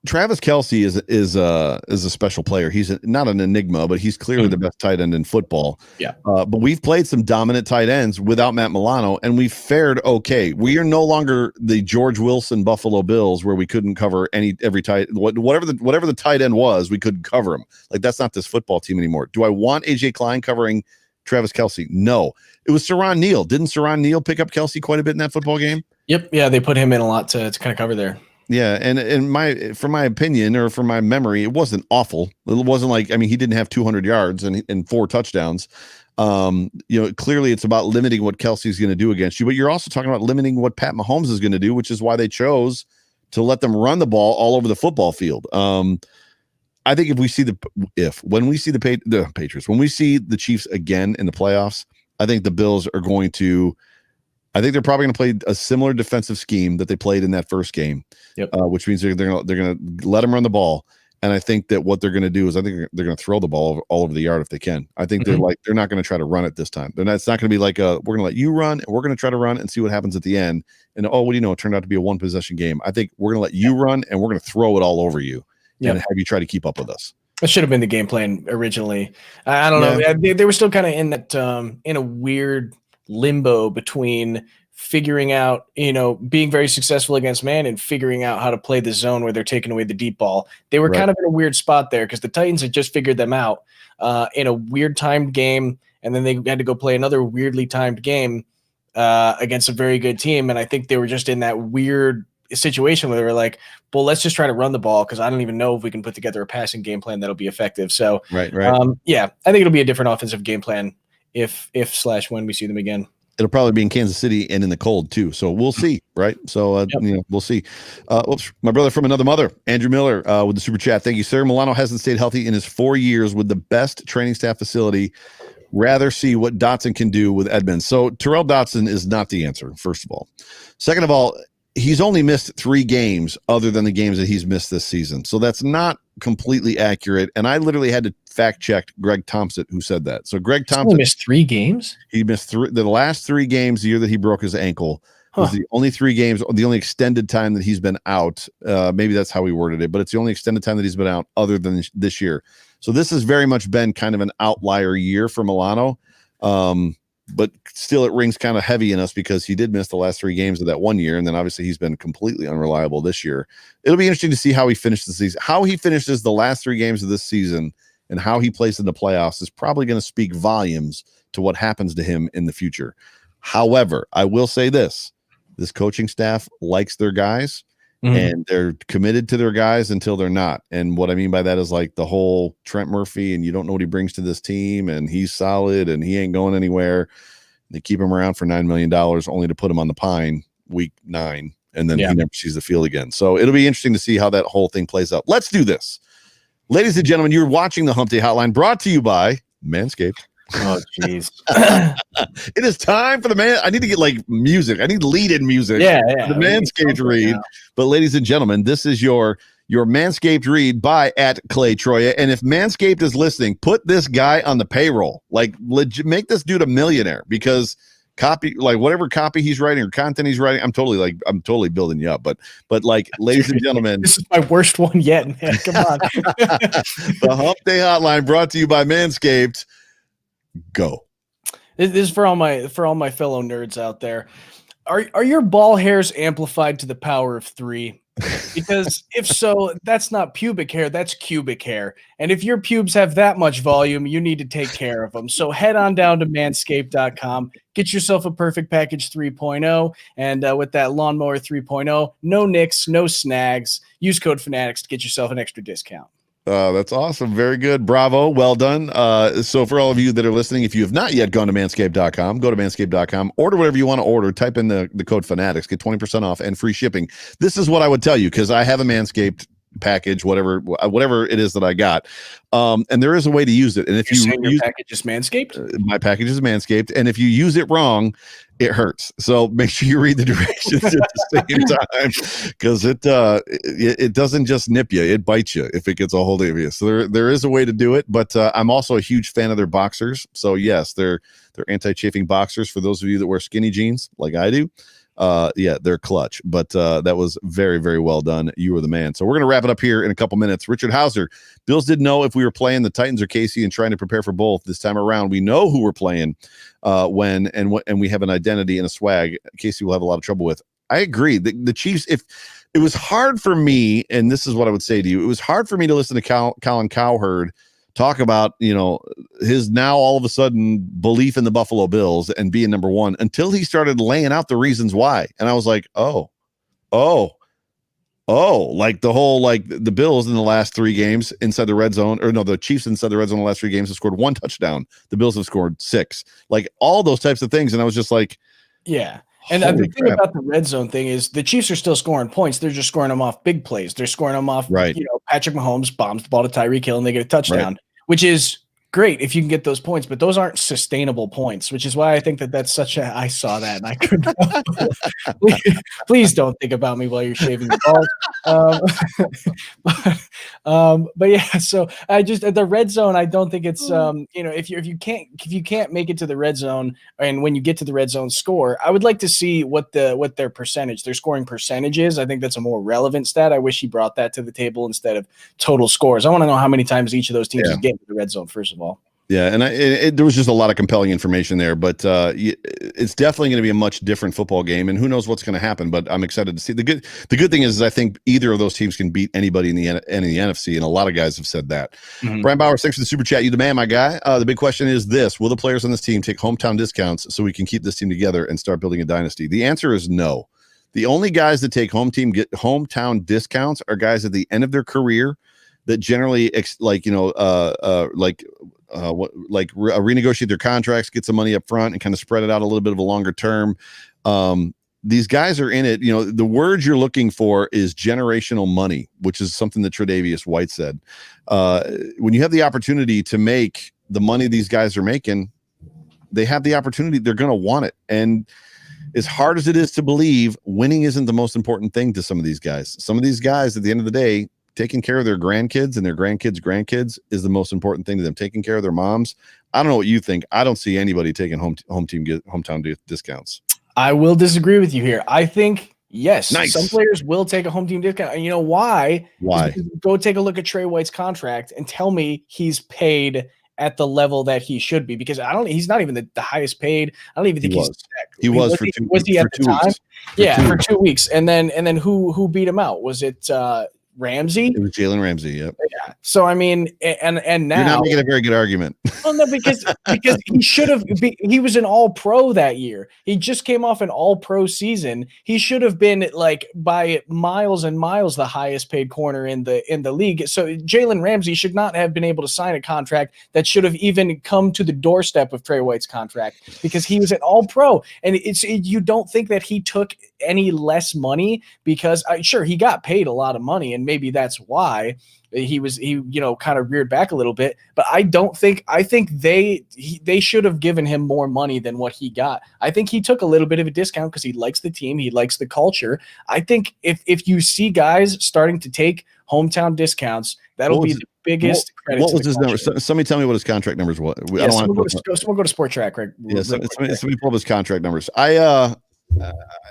Travis Kelce is a special player. He's not an enigma, but he's clearly the best tight end in football. Yeah. But we've played some dominant tight ends without Matt Milano, and we've fared okay. We are no longer the George Wilson Buffalo Bills where we couldn't cover every tight whatever the tight end was, we couldn't cover him. That's not this football team anymore. Do I want AJ Klein covering Travis Kelce? No. It was Saron Neal. Didn't Saron Neal pick up Kelce quite a bit in that football game? Yep. Yeah, they put him in a lot to kind of cover there. Yeah, and from my opinion, or from my memory, it wasn't awful. It wasn't he didn't have 200 yards and 4 touchdowns. Clearly it's about limiting what Kelsey's going to do against you, but you're also talking about limiting what Pat Mahomes is going to do, which is why they chose to let them run the ball all over the football field. I think when we see the Patriots, when we see the Chiefs again in the playoffs, I think the Bills are going to. I think they're probably going to play a similar defensive scheme that they played in that first game, which means they're going to let them run the ball. And I think that what they're going to do is I think they're going to throw the ball all over the yard if they can. I think they're not going to try to run it this time. It's not going to be we're going to let you run and we're going to try to run and see what happens at the end. And what do you know? It turned out to be a 1-possession game. I think we're going to let you run and we're going to throw it all over you and have you try to keep up with us. That should have been the game plan originally. I don't know. They were still kind of in that in a weird limbo between figuring out, being very successful against man and figuring out how to play the zone where they're taking away the deep ball. They were kind of in a weird spot there because the Titans had just figured them out in a weird timed game. And then they had to go play another weirdly timed game against a very good team. And I think they were just in that weird situation where they were like, well, let's just try to run the ball because I don't even know if we can put together a passing game plan that'll be effective. So, right. I think it'll be a different offensive game plan if/when we see them again. It'll probably be in Kansas City and in the cold too. So we'll see. Right. So, we'll see. My brother from another mother, Andrew Miller, with the super chat. Thank you, sir. Milano hasn't stayed healthy in his 4 years with the best training staff facility. Rather see what Dotson can do with Edmonds. So Terrell Dotson is not the answer. First of all, second of all, he's only missed 3 games other than the games that he's missed this season. So that's not completely accurate. And I literally had to fact check Greg Thompson, who said that. So Greg Thompson only missed 3 games. He missed the last 3 games the year that he broke his ankle. Was the only 3 games, the only extended time that he's been out. Maybe that's how he worded it, but it's the only extended time that he's been out other than this year. So this has very much been kind of an outlier year for Milano. But still it rings kind of heavy in us because he did miss the last 3 games of that one year. And then obviously he's been completely unreliable this year. It'll be interesting to see how he finishes the season. How he finishes the last 3 games of this season and how he plays in the playoffs is probably going to speak volumes to what happens to him in the future. However, I will say this coaching staff likes their guys and they're committed to their guys until they're not. And what I mean by that is the whole Trent Murphy and you don't know what he brings to this team and he's solid and he ain't going anywhere. They keep him around for $9 million only to put him on the pine week 9. And then he never sees the field again. So it'll be interesting to see how that whole thing plays out. Let's do this. Ladies and gentlemen, you're watching the Hump Day Hotline brought to you by Manscaped. Oh, jeez. It is time for the man. I need to get music. I need lead-in music. Yeah. The Manscaped read. But ladies and gentlemen, this is your Manscaped read by @Clay Troya. And if Manscaped is listening, put this guy on the payroll. Make this dude a millionaire because whatever copy he's writing or content he's writing, I'm totally building you up. But ladies and gentlemen, this is my worst one yet, man. Come on. The Hump Day Hotline brought to you by Manscaped. Go. This is for all my fellow nerds out there. Are your ball hairs amplified to the power of 3? Because if so, that's not pubic hair, that's cubic hair. And if your pubes have that much volume, you need to take care of them. So head on down to manscaped.com, get yourself a Perfect Package 3.0. And with that Lawnmower 3.0, no nicks, no snags. Use code Fanatics to get yourself an extra discount. That's awesome. Very good. Bravo. Well done. So for all of you that are listening, if you have not yet gone to manscaped.com, go to manscaped.com, order whatever you want to order, type in the code Fanatics, get 20% off and free shipping. This is what I would tell you, because I have a Manscaped package, whatever it is that I got. And there is a way to use it. And if You're you saying your use package is Manscaped? my package is Manscaped, and if you use it wrong, it hurts. So make sure you read the directions at the same time, because it doesn't just nip you, it bites you if it gets a hold of you. So there is a way to do it, but I'm also a huge fan of their boxers. So yes, they're anti-chafing boxers for those of you that wear skinny jeans like I do. Yeah, they're clutch, but that was very, very well done. You were the man. So we're going to wrap it up here in a couple minutes. Richard Hauser, Bills didn't know if we were playing the Titans or KC and trying to prepare for both this time around. We know who we're playing when we have an identity and a swag. KC will have a lot of trouble with. I agree. The Chiefs, if it was hard for me, and this is what I would say to you, it was hard for me to listen to Colin Cowherd talk about, his now all of a sudden belief in the Buffalo Bills and being number one until he started laying out the reasons why. And I was like, oh, like the whole, like the Bills in the last 3 games inside the red zone, or no, the Chiefs inside the red zone in the last 3 games have scored 1 touchdown. The Bills have scored 6, like all those types of things. And I was just like, yeah. And the thing about the red zone thing is the Chiefs are still scoring points. They're just scoring them off big plays. They're scoring them off, right. Patrick Mahomes bombs the ball to Tyreek Hill and they get a touchdown, which is great if you can get those points, but those aren't sustainable points, which is why I think that's such a, I saw that and I couldn't, please don't think about me while you're shaving your balls. But yeah, so I just, the red zone, I don't think it's, if you can't make it to the red zone, and when you get to the red zone score, I would like to see what their scoring percentage is. I think that's a more relevant stat. I wish he brought that to the table instead of total scores. I want to know how many times each of those teams is getting to the red zone, first of all. Yeah, and there was just a lot of compelling information there, but it's definitely going to be a much different football game, and who knows what's going to happen. But I'm excited to see. The good thing is I think either of those teams can beat anybody in the NFC, and a lot of guys have said that. Mm-hmm. Brian Bowers, thanks for the super chat. You the man, my guy. The big question is this: will the players on this team take hometown discounts so we can keep this team together and start building a dynasty? The answer is no. The only guys that take hometown discounts are guys at the end of their career that generally renegotiate their contracts, get some money up front, and kind of spread it out a little bit of a longer term. These guys are in it. The word you're looking for is generational money, which is something that Tre'Davious White said. When you have the opportunity to make the money these guys are making, they have the opportunity. They're going to want it. And as hard as it is to believe, winning isn't the most important thing to some of these guys. Some of these guys, at the end of the day, taking care of their grandkids and their grandkids is the most important thing to them. Taking care of their moms. I don't know what you think. I don't see anybody taking hometown discounts. I will disagree with you here. I think, yes, nice. Some players will take a home team discount. And you know why? Why? Go take a look at Trey White's contract and tell me he's paid at the level that he should be, because he's not even the highest paid. I don't even think he was at the time? Yeah, for 2 weeks. And then who beat him out? Was it Ramsey? It was Jalen Ramsey. Yep. Yeah. So I mean, and now you're not making a very good argument. Well, no, because he should have. He was an All-Pro that year. He just came off an All-Pro season. He should have been like by miles and miles the highest paid corner in the league. So Jalen Ramsey should not have been able to sign a contract that should have even come to the doorstep of Trey White's contract, because he was an All-Pro. And you don't think that he took any less money, because sure, he got paid a lot of money, and maybe that's why he kind of reared back a little bit. But I think they should have given him more money than what he got. I think he took a little bit of a discount because he likes the team, he likes the culture. I think if you see guys starting to take hometown discounts, that'll be the biggest credit. What was his number? Somebody tell me what his contract numbers was. Someone go to Sport Track, right? Yeah, somebody pull up his contract numbers.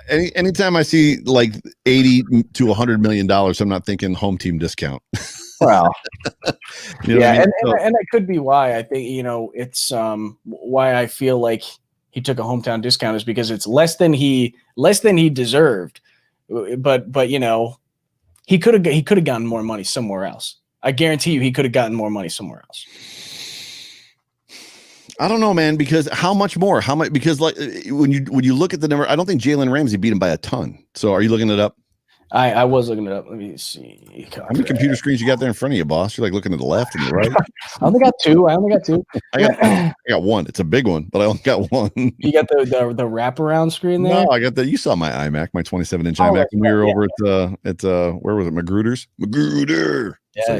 Anytime I see like $80 to $100 million, I'm not thinking home team discount. Wow. Yeah, I mean? and that could be why I think it's why I feel like he took a hometown discount, is because it's less than he deserved. But he could have gotten more money somewhere else. I guarantee you, he could have gotten more money somewhere else. I don't know, man, because how much more? How much? Because like when you look at the number, I don't think Jalen Ramsey beat him by a ton. So are you looking it up? I was looking it up. Let me see. How many computer screens you got there in front of you, boss? You're like looking to the left and the right. I only got two. I got one. It's a big one, but I only got one. You got the wraparound screen there? No, I got the. You saw my iMac, my 27-inch iMac, when we were over at where was it? Magruder's. Magruder. Yes. So,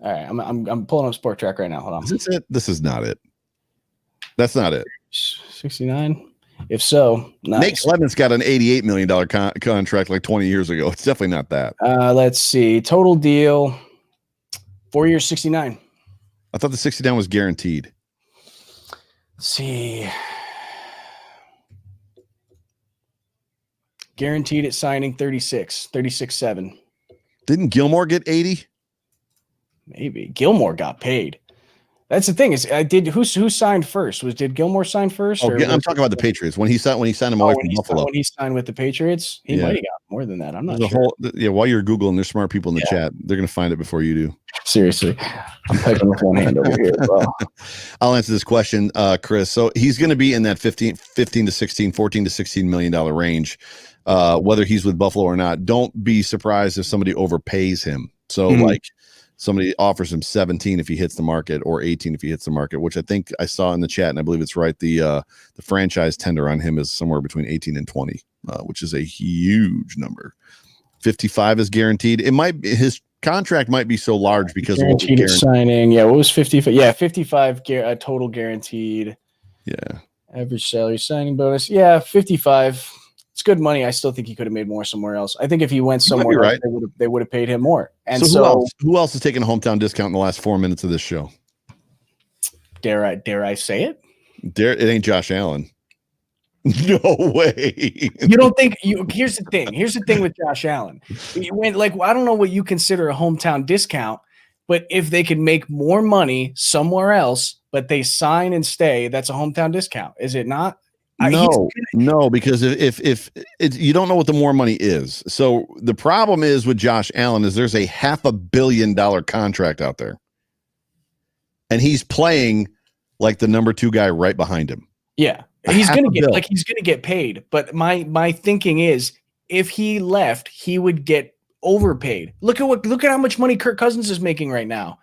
yeah. All right. I'm pulling up Sport Track right now. Hold on. Is this it? This is not it. That's not it. 69. If so, nice. Nate Clemens got an $88 million contract like 20 years ago. It's definitely not that. Let's see. Total deal. 4 years, 69. I thought the 69 was guaranteed. Let's see. Guaranteed at signing 36.7. Didn't Gilmore get 80? Maybe Gilmore got paid. That's the thing is, who signed first? Did Gilmore sign first? Oh, I'm talking about the Patriots when he signed him away from Buffalo. When he signed with the Patriots, he might have got more than that. I'm not sure. While you're Googling, there's smart people in the chat. They're going to find it before you do. Seriously, I'm typing with one hand over here as well. I'll answer this question, Chris. So he's going to be in that 15 to 16, 14 to $16 million range, whether he's with Buffalo or not. Don't be surprised if somebody overpays him. So like somebody offers him 17 if he hits the market or 18 if he hits the market, which I think I saw in the chat, and I believe it's right. The franchise tender on him is somewhere between 18 and 20, which is a huge number. 55 is guaranteed. His contract might be so large because guaranteed of signing. Yeah, what was 55? Yeah, 55 total guaranteed. Yeah. Average salary signing bonus. Yeah, 55. It's good money. I still think he could have made more somewhere else. I think if he went somewhere else, they would have paid him more. And so who else is taking a hometown discount in the last 4 minutes of this show? Dare I say it? It ain't Josh Allen. No way. You don't think here's the thing. Here's the thing with Josh Allen. I don't know what you consider a hometown discount, but if they can make more money somewhere else, but they sign and stay, that's a hometown discount. Is it not? No, because if you don't know what the more money is. So the problem is with Josh Allen is there's a $500 million contract out there, and he's playing like the number 2 guy right behind him. Yeah, he's gonna get paid. But my thinking is, if he left, he would get overpaid. Look at how much money Kirk Cousins is making right now.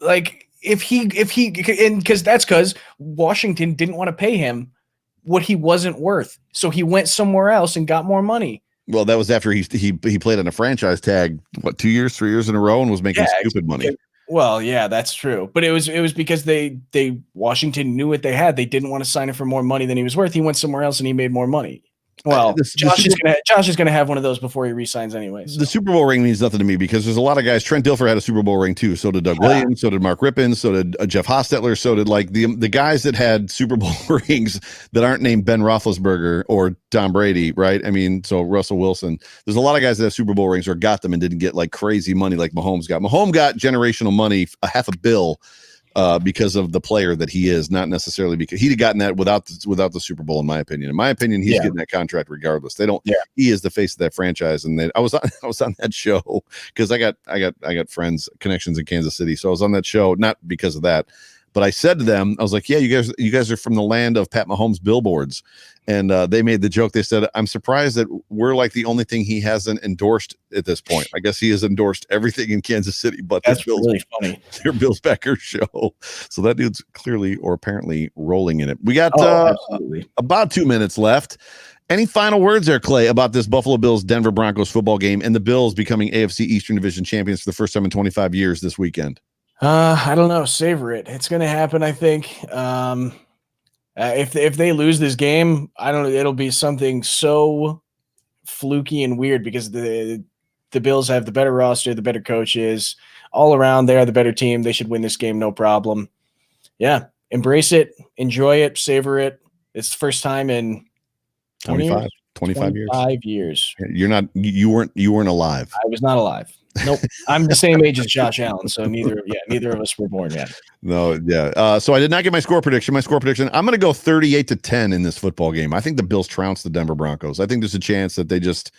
Like because Washington didn't want to pay him what he wasn't worth, so he went somewhere else and got more money. Well, that was after he played on a franchise tag 2 years, 3 years in a row, and was making stupid money. Well, yeah, that's true, but it was because they Washington knew what they had. They didn't want to sign him for more money than he was worth. He went somewhere else and he made more money. Well, Josh is gonna have one of those before he resigns anyway. So. The Super Bowl ring means nothing to me because there's a lot of guys. Trent Dilfer had a Super Bowl ring too. So did Doug Williams. So did Mark Rippon. So did Jeff Hostetler. So did like the guys that had Super Bowl rings that aren't named Ben Roethlisberger or Tom Brady, right? I mean, so Russell Wilson. There's a lot of guys that have Super Bowl rings or got them and didn't get like crazy money like Mahomes got. Mahomes got generational money, $500 million. Because of the player that he is, not necessarily because he'd have gotten that without the Super Bowl. In my opinion, he's getting that contract regardless. They don't. Yeah. He is the face of that franchise, and I was on that show because I got friends connections in Kansas City, so I was on that show not because of that, but I said to them, I was like, yeah, you guys are from the land of Pat Mahomes billboards, and they made the joke. They said, I'm surprised that we're like the only thing he hasn't endorsed at this point. I guess he has endorsed everything in Kansas City, but that's really funny. Their Bills Backer show. So that dude's clearly or apparently rolling in it. We got about 2 minutes left. Any final words there, Clay, about this Buffalo Bills Denver Broncos football game and the Bills becoming AFC Eastern Division champions for the first time in 25 years this weekend? I don't know. Savor it. It's going to happen, I think. If they lose this game, I don't know. It'll be something so fluky and weird because the Bills have the better roster, the better coaches, all around. They are the better team. They should win this game, no problem. Yeah, embrace it, enjoy it, savor it. It's the first time in 25 years. 5 years. You weren't alive. I was not alive. Nope. I'm the same age as Josh Allen, so neither of us were born yet. No, yeah. So I did not get my score prediction. I'm going to go 38-10 in this football game. I think the Bills trounce the Denver Broncos. I think there's a chance that they just,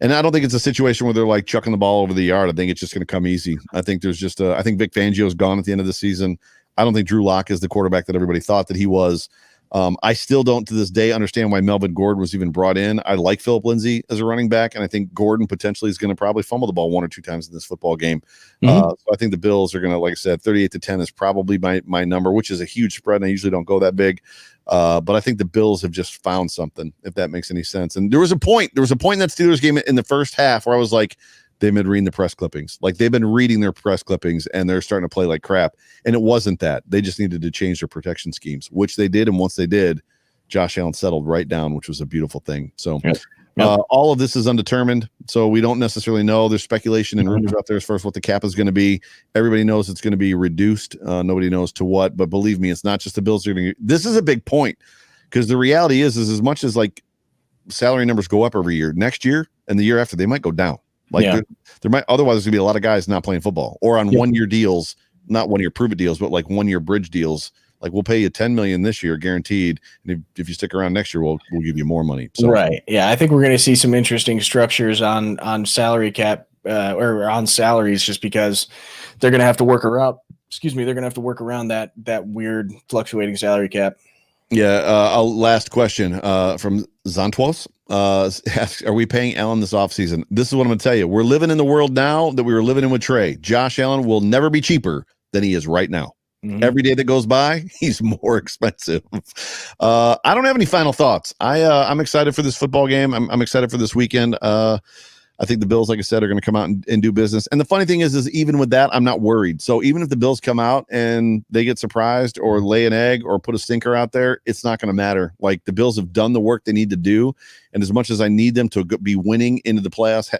and I don't think it's a situation where they're like chucking the ball over the yard. I think it's just going to come easy. I think there's just I think Vic Fangio's gone at the end of the season. I don't think Drew Lock is the quarterback that everybody thought that he was. I still don't to this day understand why Melvin Gordon was even brought in. I like Philip Lindsay as a running back, and I think Gordon potentially is going to probably fumble the ball 1 or 2 times in this football game. So I think the Bills are going to, like I said, 38-10 is probably my number, which is a huge spread, and I usually don't go that big. But I think the Bills have just found something, if that makes any sense. And there was a point in that Steelers game in the first half where I was like, they've been reading the press clippings. Like, they've been reading their press clippings and they're starting to play like crap. And it wasn't that. They just needed to change their protection schemes, which they did. And once they did, Josh Allen settled right down, which was a beautiful thing. So all of this is undetermined. So we don't necessarily know. There's speculation and rumors out there as far as what the cap is going to be. Everybody knows it's going to be reduced. Nobody knows to what. But believe me, it's not just the Bills. This is a big point, because the reality is as much as like salary numbers go up every year, next year and the year after, they might go down. Like there might, otherwise there's gonna be a lot of guys not playing football or on 1 year deals, not 1 year prove it deals, but like 1 year bridge deals. Like, we'll pay you $10 million this year guaranteed, and if you stick around next year, we'll give you more money. So, right? Yeah, I think we're going to see some interesting structures on salary cap or on salaries, just because they're going to have to work around. Excuse me, they're going to have to work around that weird fluctuating salary cap. Yeah. Last question from Zantuos. Asks, are we paying Allen this offseason? This is what I'm going to tell you. We're living in the world now that we were living in with Trey. Josh Allen will never be cheaper than he is right now. Every day that goes by, he's more expensive. I don't have any final thoughts. I'm excited for this football game. I'm excited for this weekend. I think the Bills, like I said, are going to come out and do business. And the funny thing is even with that, I'm not worried. So even if the Bills come out and they get surprised or lay an egg or put a stinker out there, it's not going to matter. Like, the Bills have done the work they need to do. And as much as I need them to be winning into the playoffs,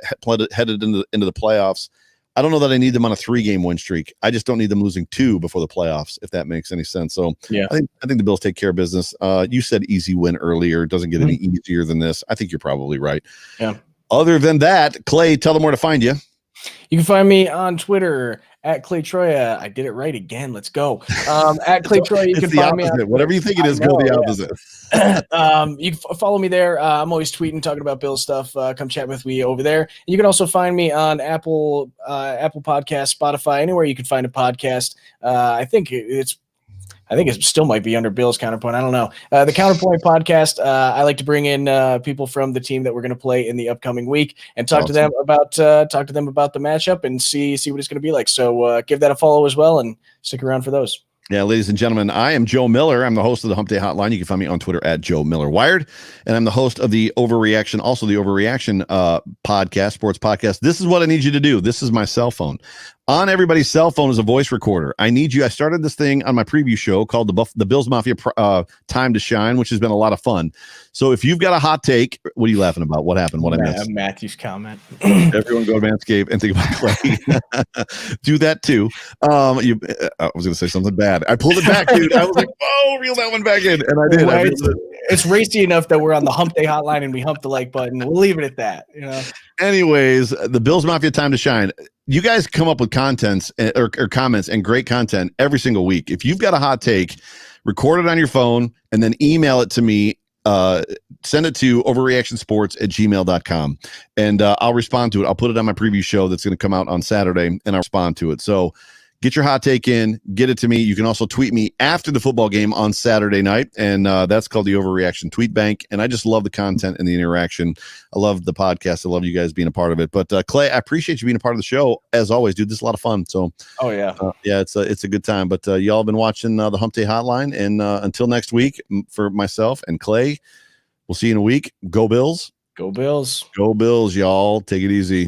headed into the playoffs, I don't know that I need them on a 3-game win streak. I just don't need them losing 2 before the playoffs, if that makes any sense. So yeah, I think the Bills take care of business. You said easy win earlier. It doesn't get any easier than this. I think you're probably right. Yeah. Other than that, Clay, tell them where to find you. You can find me on Twitter at Clay Troya. I did it right again. Let's go. At Clay Troya. You can find me on whatever you think it is. Go the opposite. You can follow me there. I'm always tweeting, talking about Bill stuff. Come chat with me over there. You can also find me on Apple Podcast, Spotify, anywhere you can find a podcast. I think it still might be under Bill's Counterpoint. I don't know. The Counterpoint podcast, I like to bring in people from the team that we're going to play in the upcoming week and talk to them about the matchup and see what it's going to be like. So give that a follow as well and stick around for those. Yeah, ladies and gentlemen, I am Joe Miller. I'm the host of the Hump Day Hotline. You can find me on Twitter at Joe Miller Wired, and I'm the host of the Overreaction, also the Overreaction podcast, sports podcast. This is what I need you to do. This is my cell phone. On everybody's cell phone is a voice recorder. I started this thing on my preview show called the Bills Mafia Time to Shine, which has been a lot of fun. So if you've got a hot take, what are you laughing about? What happened? What I missed? Matthew's comment. Everyone go to Manscaped and think about Clay. Do that too. I was going to say something bad. I pulled it back, dude. I was like, oh, reel that one back in. And I did. Right. It's racy enough that we're on the Hump Day Hotline and we hump the like button. We'll leave it at that. You know. Anyways, the Bills Mafia Time to Shine. You guys come up with contents or comments and great content every single week. If you've got a hot take, record it on your phone and then email it to me. Send it to overreactionsports@gmail.com and I'll respond to it. I'll put it on my preview show that's going to come out on Saturday and I'll respond to it. So get your hot take in, get it to me. You can also tweet me after the football game on Saturday night, and that's called the Overreaction Tweet Bank. And I just love the content and the interaction. I love the podcast. I love you guys being a part of it. But Clay, I appreciate you being a part of the show as always, dude. This is a lot of fun. So, it's a good time. But y'all have been watching the Hump Day Hotline, and until next week, for myself and Clay, we'll see you in a week. Go Bills. Go Bills. Go Bills, y'all. Take it easy.